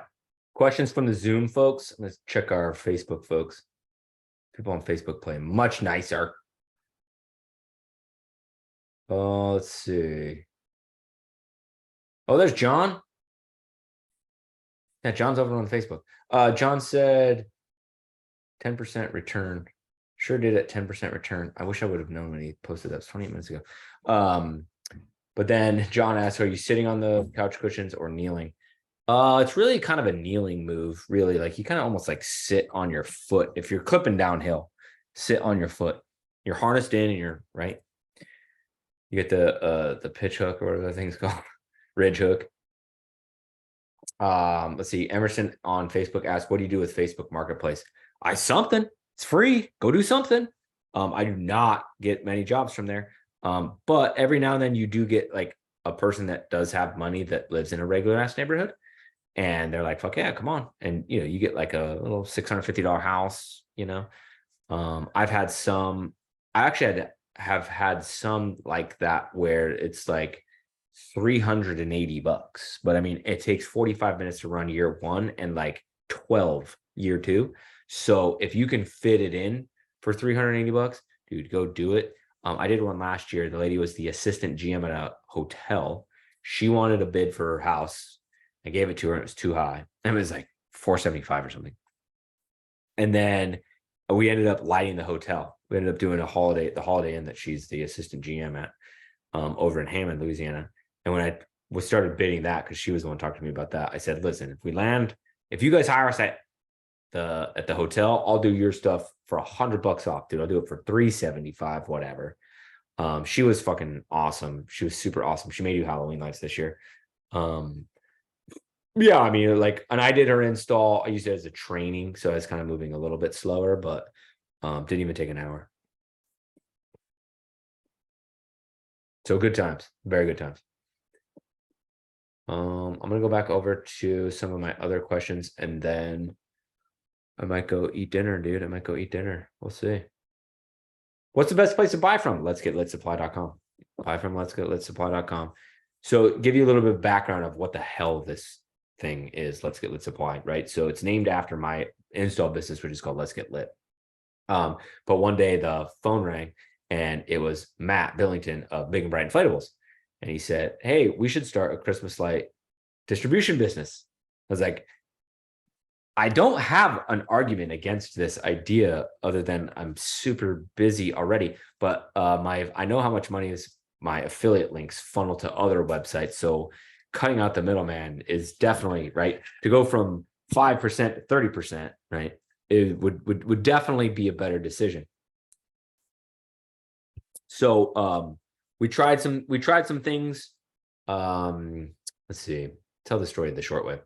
Questions from the Zoom folks. Let's check our Facebook folks. People on Facebook play much nicer. Oh, let's see. Oh, there's John. Yeah, John's over on Facebook. John said 10% return. Sure did at 10% return. I wish I would have known when he posted that. It was 28 minutes ago. But then John asked, are you sitting on the couch cushions or kneeling? It's really kind of a kneeling move, really. Like you kind of almost like sit on your foot. If you're clipping downhill, sit on your foot. You're harnessed in and you're right. You get the pitch hook or whatever that thing's called, ridge hook. Let's see. Emerson on Facebook asked, what do you do with Facebook Marketplace? Something. It's free. Go do something. I do not get many jobs from there. But every now and then you do get like a person that does have money that lives in a regular ass neighborhood. And they're like, fuck yeah, come on. And, you know, you get like a little $650 house, you know. I've had some, I actually have had some like that where it's like $380. But I mean, it takes 45 minutes to run year one and like 12 year two. So if you can fit it in for $380, dude, go do it. I did one last year. The lady was the assistant GM at a hotel. She wanted a bid for her house. I gave it to her and it was too high. It was like $475 or something. And then we ended up lighting the hotel. We ended up doing the Holiday Inn that she's the assistant GM at over in Hammond, Louisiana. And when I started bidding that, because she was the one talking to me about that, I said, listen, if you guys hire us at the hotel, I'll do your stuff for $100 off, dude. I'll do it for $375, whatever. She was fucking awesome. She was super awesome. She may do Halloween lights this year. Yeah, I mean, like, and I did her install. I used it as a training, so I was kind of moving a little bit slower, but didn't even take an hour. So good times, very good times. I'm gonna go back over to some of my other questions, and then I might go eat dinner, dude. I might go eat dinner. We'll see. What's the best place to buy from? Let'sGetLitSupply.com. Buy from Let'sGetLitSupply.com. So give you a little bit of background of what the hell this thing is. Let's Get Lit Supply, right? So it's named after my install business, which is called Let's Get Lit. But one day the phone rang and it was Matt Billington of Big and Bright Inflatables. And he said, hey, we should start a Christmas light distribution business. I was like, I don't have an argument against this idea other than I'm super busy already, but I know how much money is my affiliate links funnel to other websites. So cutting out the middleman is definitely right. To go from 5% to 30%, right? It would definitely be a better decision. So we tried some things. Let's see, tell the story the short way.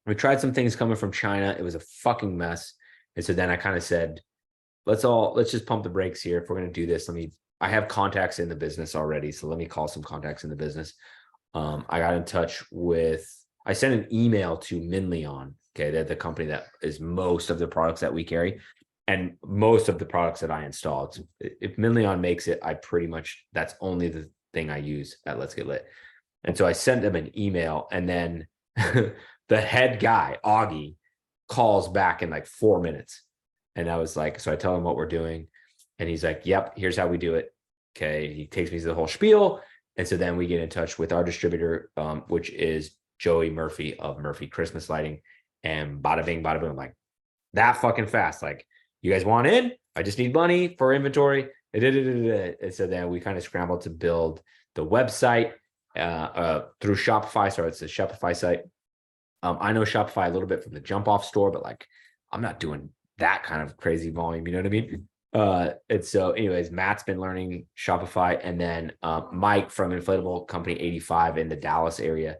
We tried some things coming from China. It was a fucking mess. And so then I kind of said, let's just pump the brakes here. If we're going to do this, I have contacts in the business already. So let me call some contacts in the business. I got in touch I sent an email to Minleon. Okay. They're the company that is most of the products that we carry and most of the products that I install. If Minleon makes it, that's only the thing I use at Let's Get Lit. And so I sent them an email, and then the head guy, Augie, calls back in like 4 minutes. And I was like, so I tell him what we're doing. And he's like, yep, here's how we do it. Okay. He takes me to the whole spiel. And so then we get in touch with our distributor, which is Joey Murphy of Murphy Christmas Lighting. And bada bing, bada boom, like that fucking fast. Like, you guys want in? I just need money for inventory. And so then we kind of scrambled to build the website through Shopify. So it's a Shopify site. I know Shopify a little bit from the jump off store, but like, I'm not doing that kind of crazy volume. You know what I mean? And so anyways, Matt's been learning Shopify, and then Mike from Inflatable Company 85 in the Dallas area.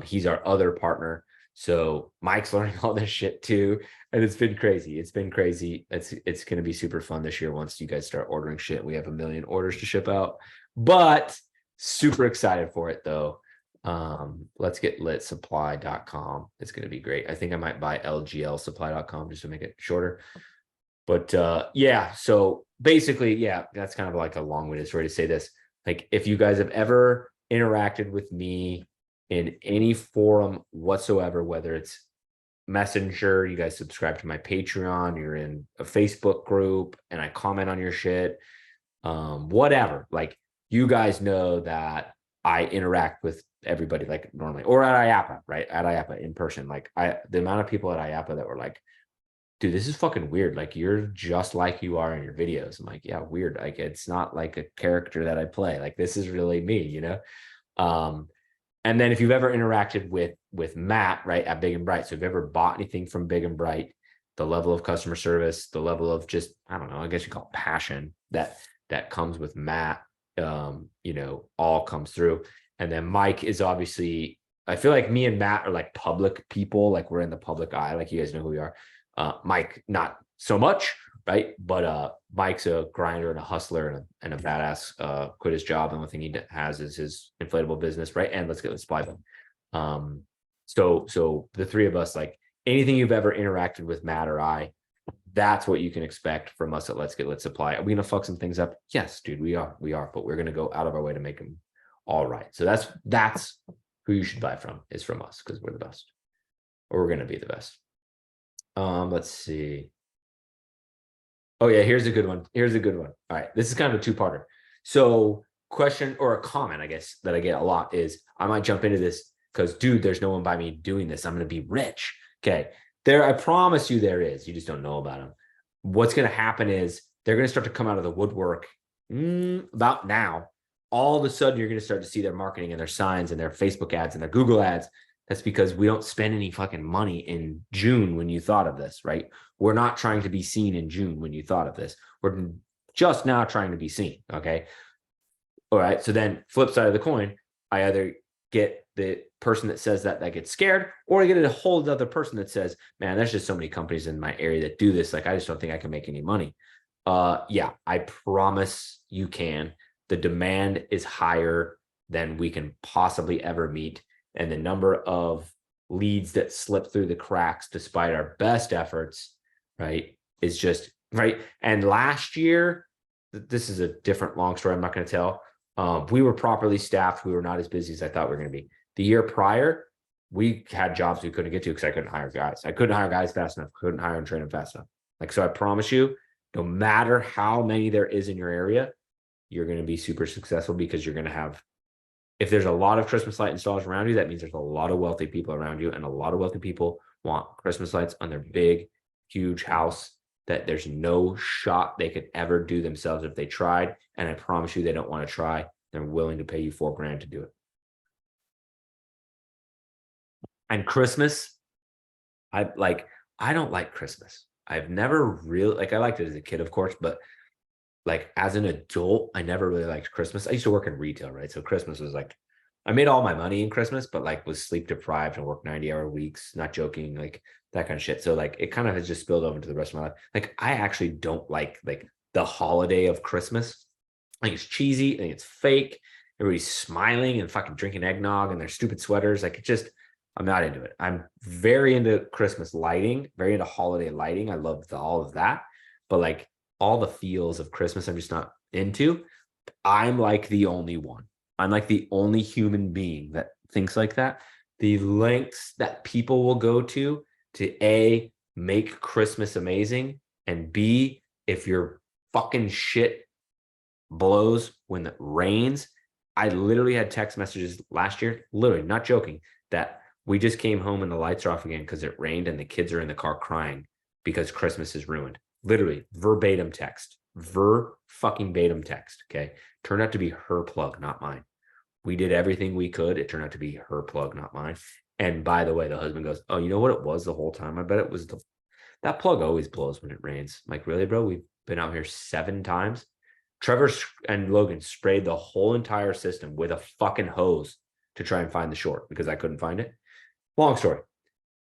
He's our other partner. So Mike's learning all this shit too. And it's been crazy. It's been crazy. It's going to be super fun this year. Once you guys start ordering shit, we have 1 million orders to ship out, but super excited for it though. Let's get lit supply.com. It's going to be great. I think I might buy lglsupply.com just to make it shorter. But yeah, so basically, yeah, that's kind of like a long-winded story to say this. Like, if you guys have ever interacted with me in any forum whatsoever, whether it's Messenger, you guys subscribe to my Patreon, you're in a Facebook group, and I comment on your shit, whatever, like, you guys know that I interact with everybody like normally, or at IAPA, right? At IAPA in person. Like, the amount of people at IAPA that were like, dude, this is fucking weird. Like, you're just like you are in your videos. I'm like, yeah, weird. Like, it's not like a character that I play. Like, this is really me, you know? And then if you've ever interacted with Matt, right, at Big and Bright, so if you've ever bought anything from Big and Bright, the level of customer service, the level of just, I don't know, I guess you call it passion that comes with Matt, you know, all comes through. And then Mike is obviously, I feel like me and Matt are like public people, like we're in the public eye, like you guys know who we are. Mike, not so much, right? But Mike's a grinder and a hustler and a badass. Quit his job, and the thing he has is his inflatable business, right? And let's supply them. So the three of us, like, anything you've ever interacted with Matt or I, that's what you can expect from us at Let's Supply. Are we gonna fuck some things up? Yes, dude, we are, but we're gonna go out of our way to make them all right. So that's who you should buy from, is from us, because we're the best, or we're gonna be the best. Let's see. Oh yeah, here's a good one. All right, this is kind of a two-parter. So, question or a comment, I guess, that I get a lot is, I might jump into this because, dude, there's no one by me doing this. I'm gonna be rich. Okay, I promise you there is. You just don't know about them. What's gonna happen is they're gonna start to come out of the woodwork about now. All of a sudden, you're gonna start to see their marketing and their signs and their Facebook ads and their Google ads. That's because we don't spend any fucking money in June when you thought of this, right? We're not trying to be seen in June when you thought of this. We're just now trying to be seen, okay? All right, so then flip side of the coin, I either get the person that says that gets scared, or I get a whole other person that says, man, there's just so many companies in my area that do this. Like, I just don't think I can make any money. Yeah, I promise you can. The demand is higher than we can possibly ever meet. And the number of leads that slip through the cracks despite our best efforts, right, is just, right. And last year, this is a different long story I'm not going to tell. We were properly staffed. We were not as busy as I thought we were going to be. The year prior, we had jobs we couldn't get to because I couldn't hire guys. I couldn't hire guys fast enough. Couldn't hire and train them fast enough. Like, so I promise you, no matter how many there is in your area, you're going to be super successful, because you're going to have, if there's a lot of Christmas light installers around you, that means there's a lot of wealthy people around you, and a lot of wealthy people want Christmas lights on their big, huge house that there's no shot they could ever do themselves if they tried. And I promise you, they don't want to try. They're willing to pay you $4,000 to do it. And Christmas, I don't like Christmas. I've never really, like, I liked it as a kid, of course, but like, as an adult, I never really liked Christmas. I used to work in retail, right? So Christmas was like, I made all my money in Christmas, but like was sleep deprived and worked 90-hour weeks, not joking, like that kind of shit. So like, it kind of has just spilled over to the rest of my life. Like, I actually don't like the holiday of Christmas. I think it's cheesy. I think it's fake. Everybody's smiling and fucking drinking eggnog and their stupid sweaters. Like, it just, I'm not into it. I'm very into Christmas lighting, very into holiday lighting. I love all of that. But like, all the feels of Christmas, I'm just not into. I'm like the only one. I'm like the only human being that thinks like that. The lengths that people will go to A, make Christmas amazing, and B, if your fucking shit blows when it rains. I literally had text messages last year, literally not joking, that we just came home and the lights are off again because it rained and the kids are in the car crying because Christmas is ruined. Literally verbatim text, okay? Turned out to be her plug, not mine. We did everything we could. It turned out to be her plug, not mine. And by the way, the husband goes, oh, you know what it was the whole time? I bet it was that plug always blows when it rains. I'm like, really, bro? We've been out here 7 times. Trevor and Logan sprayed the whole entire system with a fucking hose to try and find the short because I couldn't find it. Long story.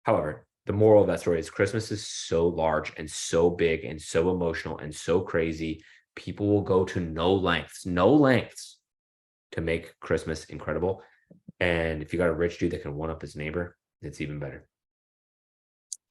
However, the moral of that story is Christmas is so large and so big and so emotional and so crazy. People will go to no lengths to make Christmas incredible. And if you got a rich dude that can one up his neighbor, it's even better.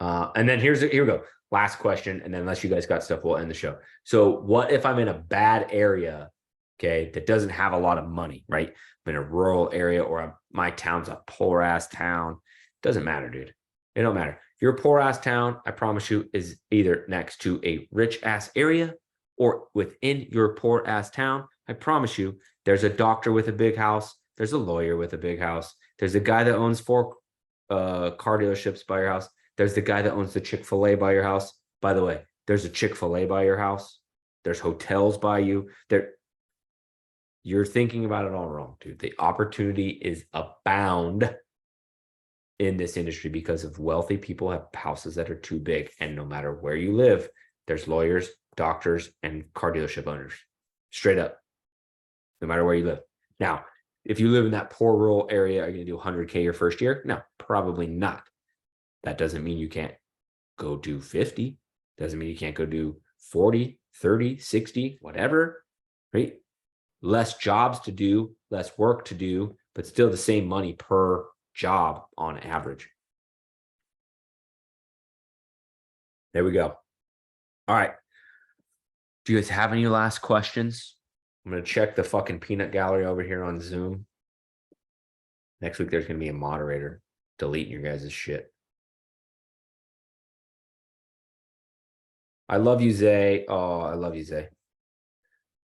And then here we go. Last question, and then unless you guys got stuff, we'll end the show. So what if I'm in a bad area, okay, that doesn't have a lot of money, right? I'm in a rural area, or my town's a poor ass town. Doesn't matter, dude. It don't matter. If you're a poor ass town, I promise you, is either next to a rich ass area or within your poor ass town. I promise you, there's a doctor with a big house. There's a lawyer with a big house. There's a guy that owns 4 car dealerships by your house. There's the guy that owns the Chick-fil-A by your house. By the way, there's a Chick-fil-A by your house. There's hotels by you. You're thinking about it all wrong, dude. The opportunity is abound in this industry because of wealthy people have houses that are too big. And no matter where you live, there's lawyers, doctors, and car dealership owners. Straight up. No matter where you live. Now, if you live in that poor rural area, are you going to do 100K your first year? No, probably not. That doesn't mean you can't go do 50. Doesn't mean you can't go do 40, 30, 60, whatever, right? Less jobs to do, less work to do, but still the same money per job on average. There we go. All right. Do you guys have any last questions? I'm going to check the fucking peanut gallery over here on Zoom. Next week, there's going to be a moderator deleting your guys' shit. I love you, Zay. Oh, I love you, Zay.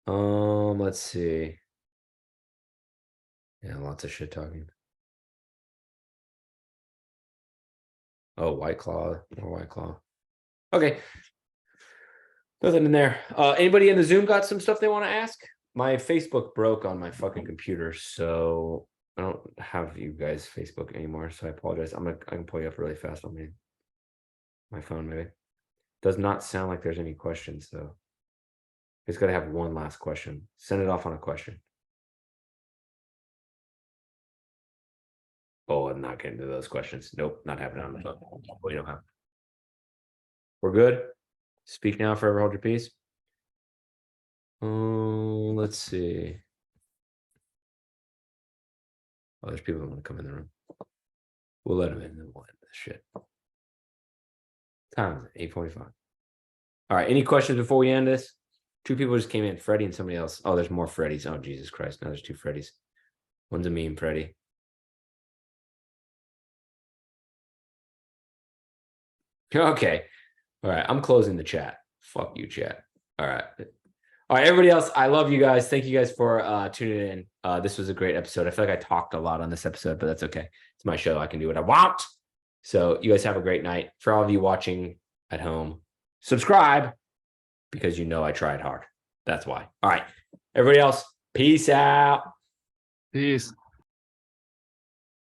Let's see. Yeah, lots of shit talking. Oh, White Claw, more White Claw. Okay. Nothing in there. Anybody in the Zoom got some stuff they want to ask? My Facebook broke on my fucking computer, so I don't have you guys Facebook anymore. So I apologize. I can pull you up really fast on my phone, maybe. Does not sound like there's any questions, though. It's got to have one last question. Send it off on a question. Oh, I'm not getting to those questions. Nope, not happening on the phone. We don't have. We're good. Speak now, forever hold your peace. Let's see. Oh, there's people that want to come in the room. We'll let them in and we'll end this shit. Time is 8:45. All right. Any questions before we end this? 2 people just came in, Freddie and somebody else. Oh, there's more Freddies. Oh, Jesus Christ. Now there's 2 Freddies. One's a meme, Freddie. Okay. All right. I'm closing the chat. Fuck you, chat. All right. All right, everybody else, I love you guys. Thank you guys for tuning in. This was a great episode. I feel like I talked a lot on this episode, but that's okay. It's my show. I can do what I want. So you guys have a great night. For all of you watching at home, subscribe because you know I tried hard. That's why. All right. Everybody else, peace out. Peace.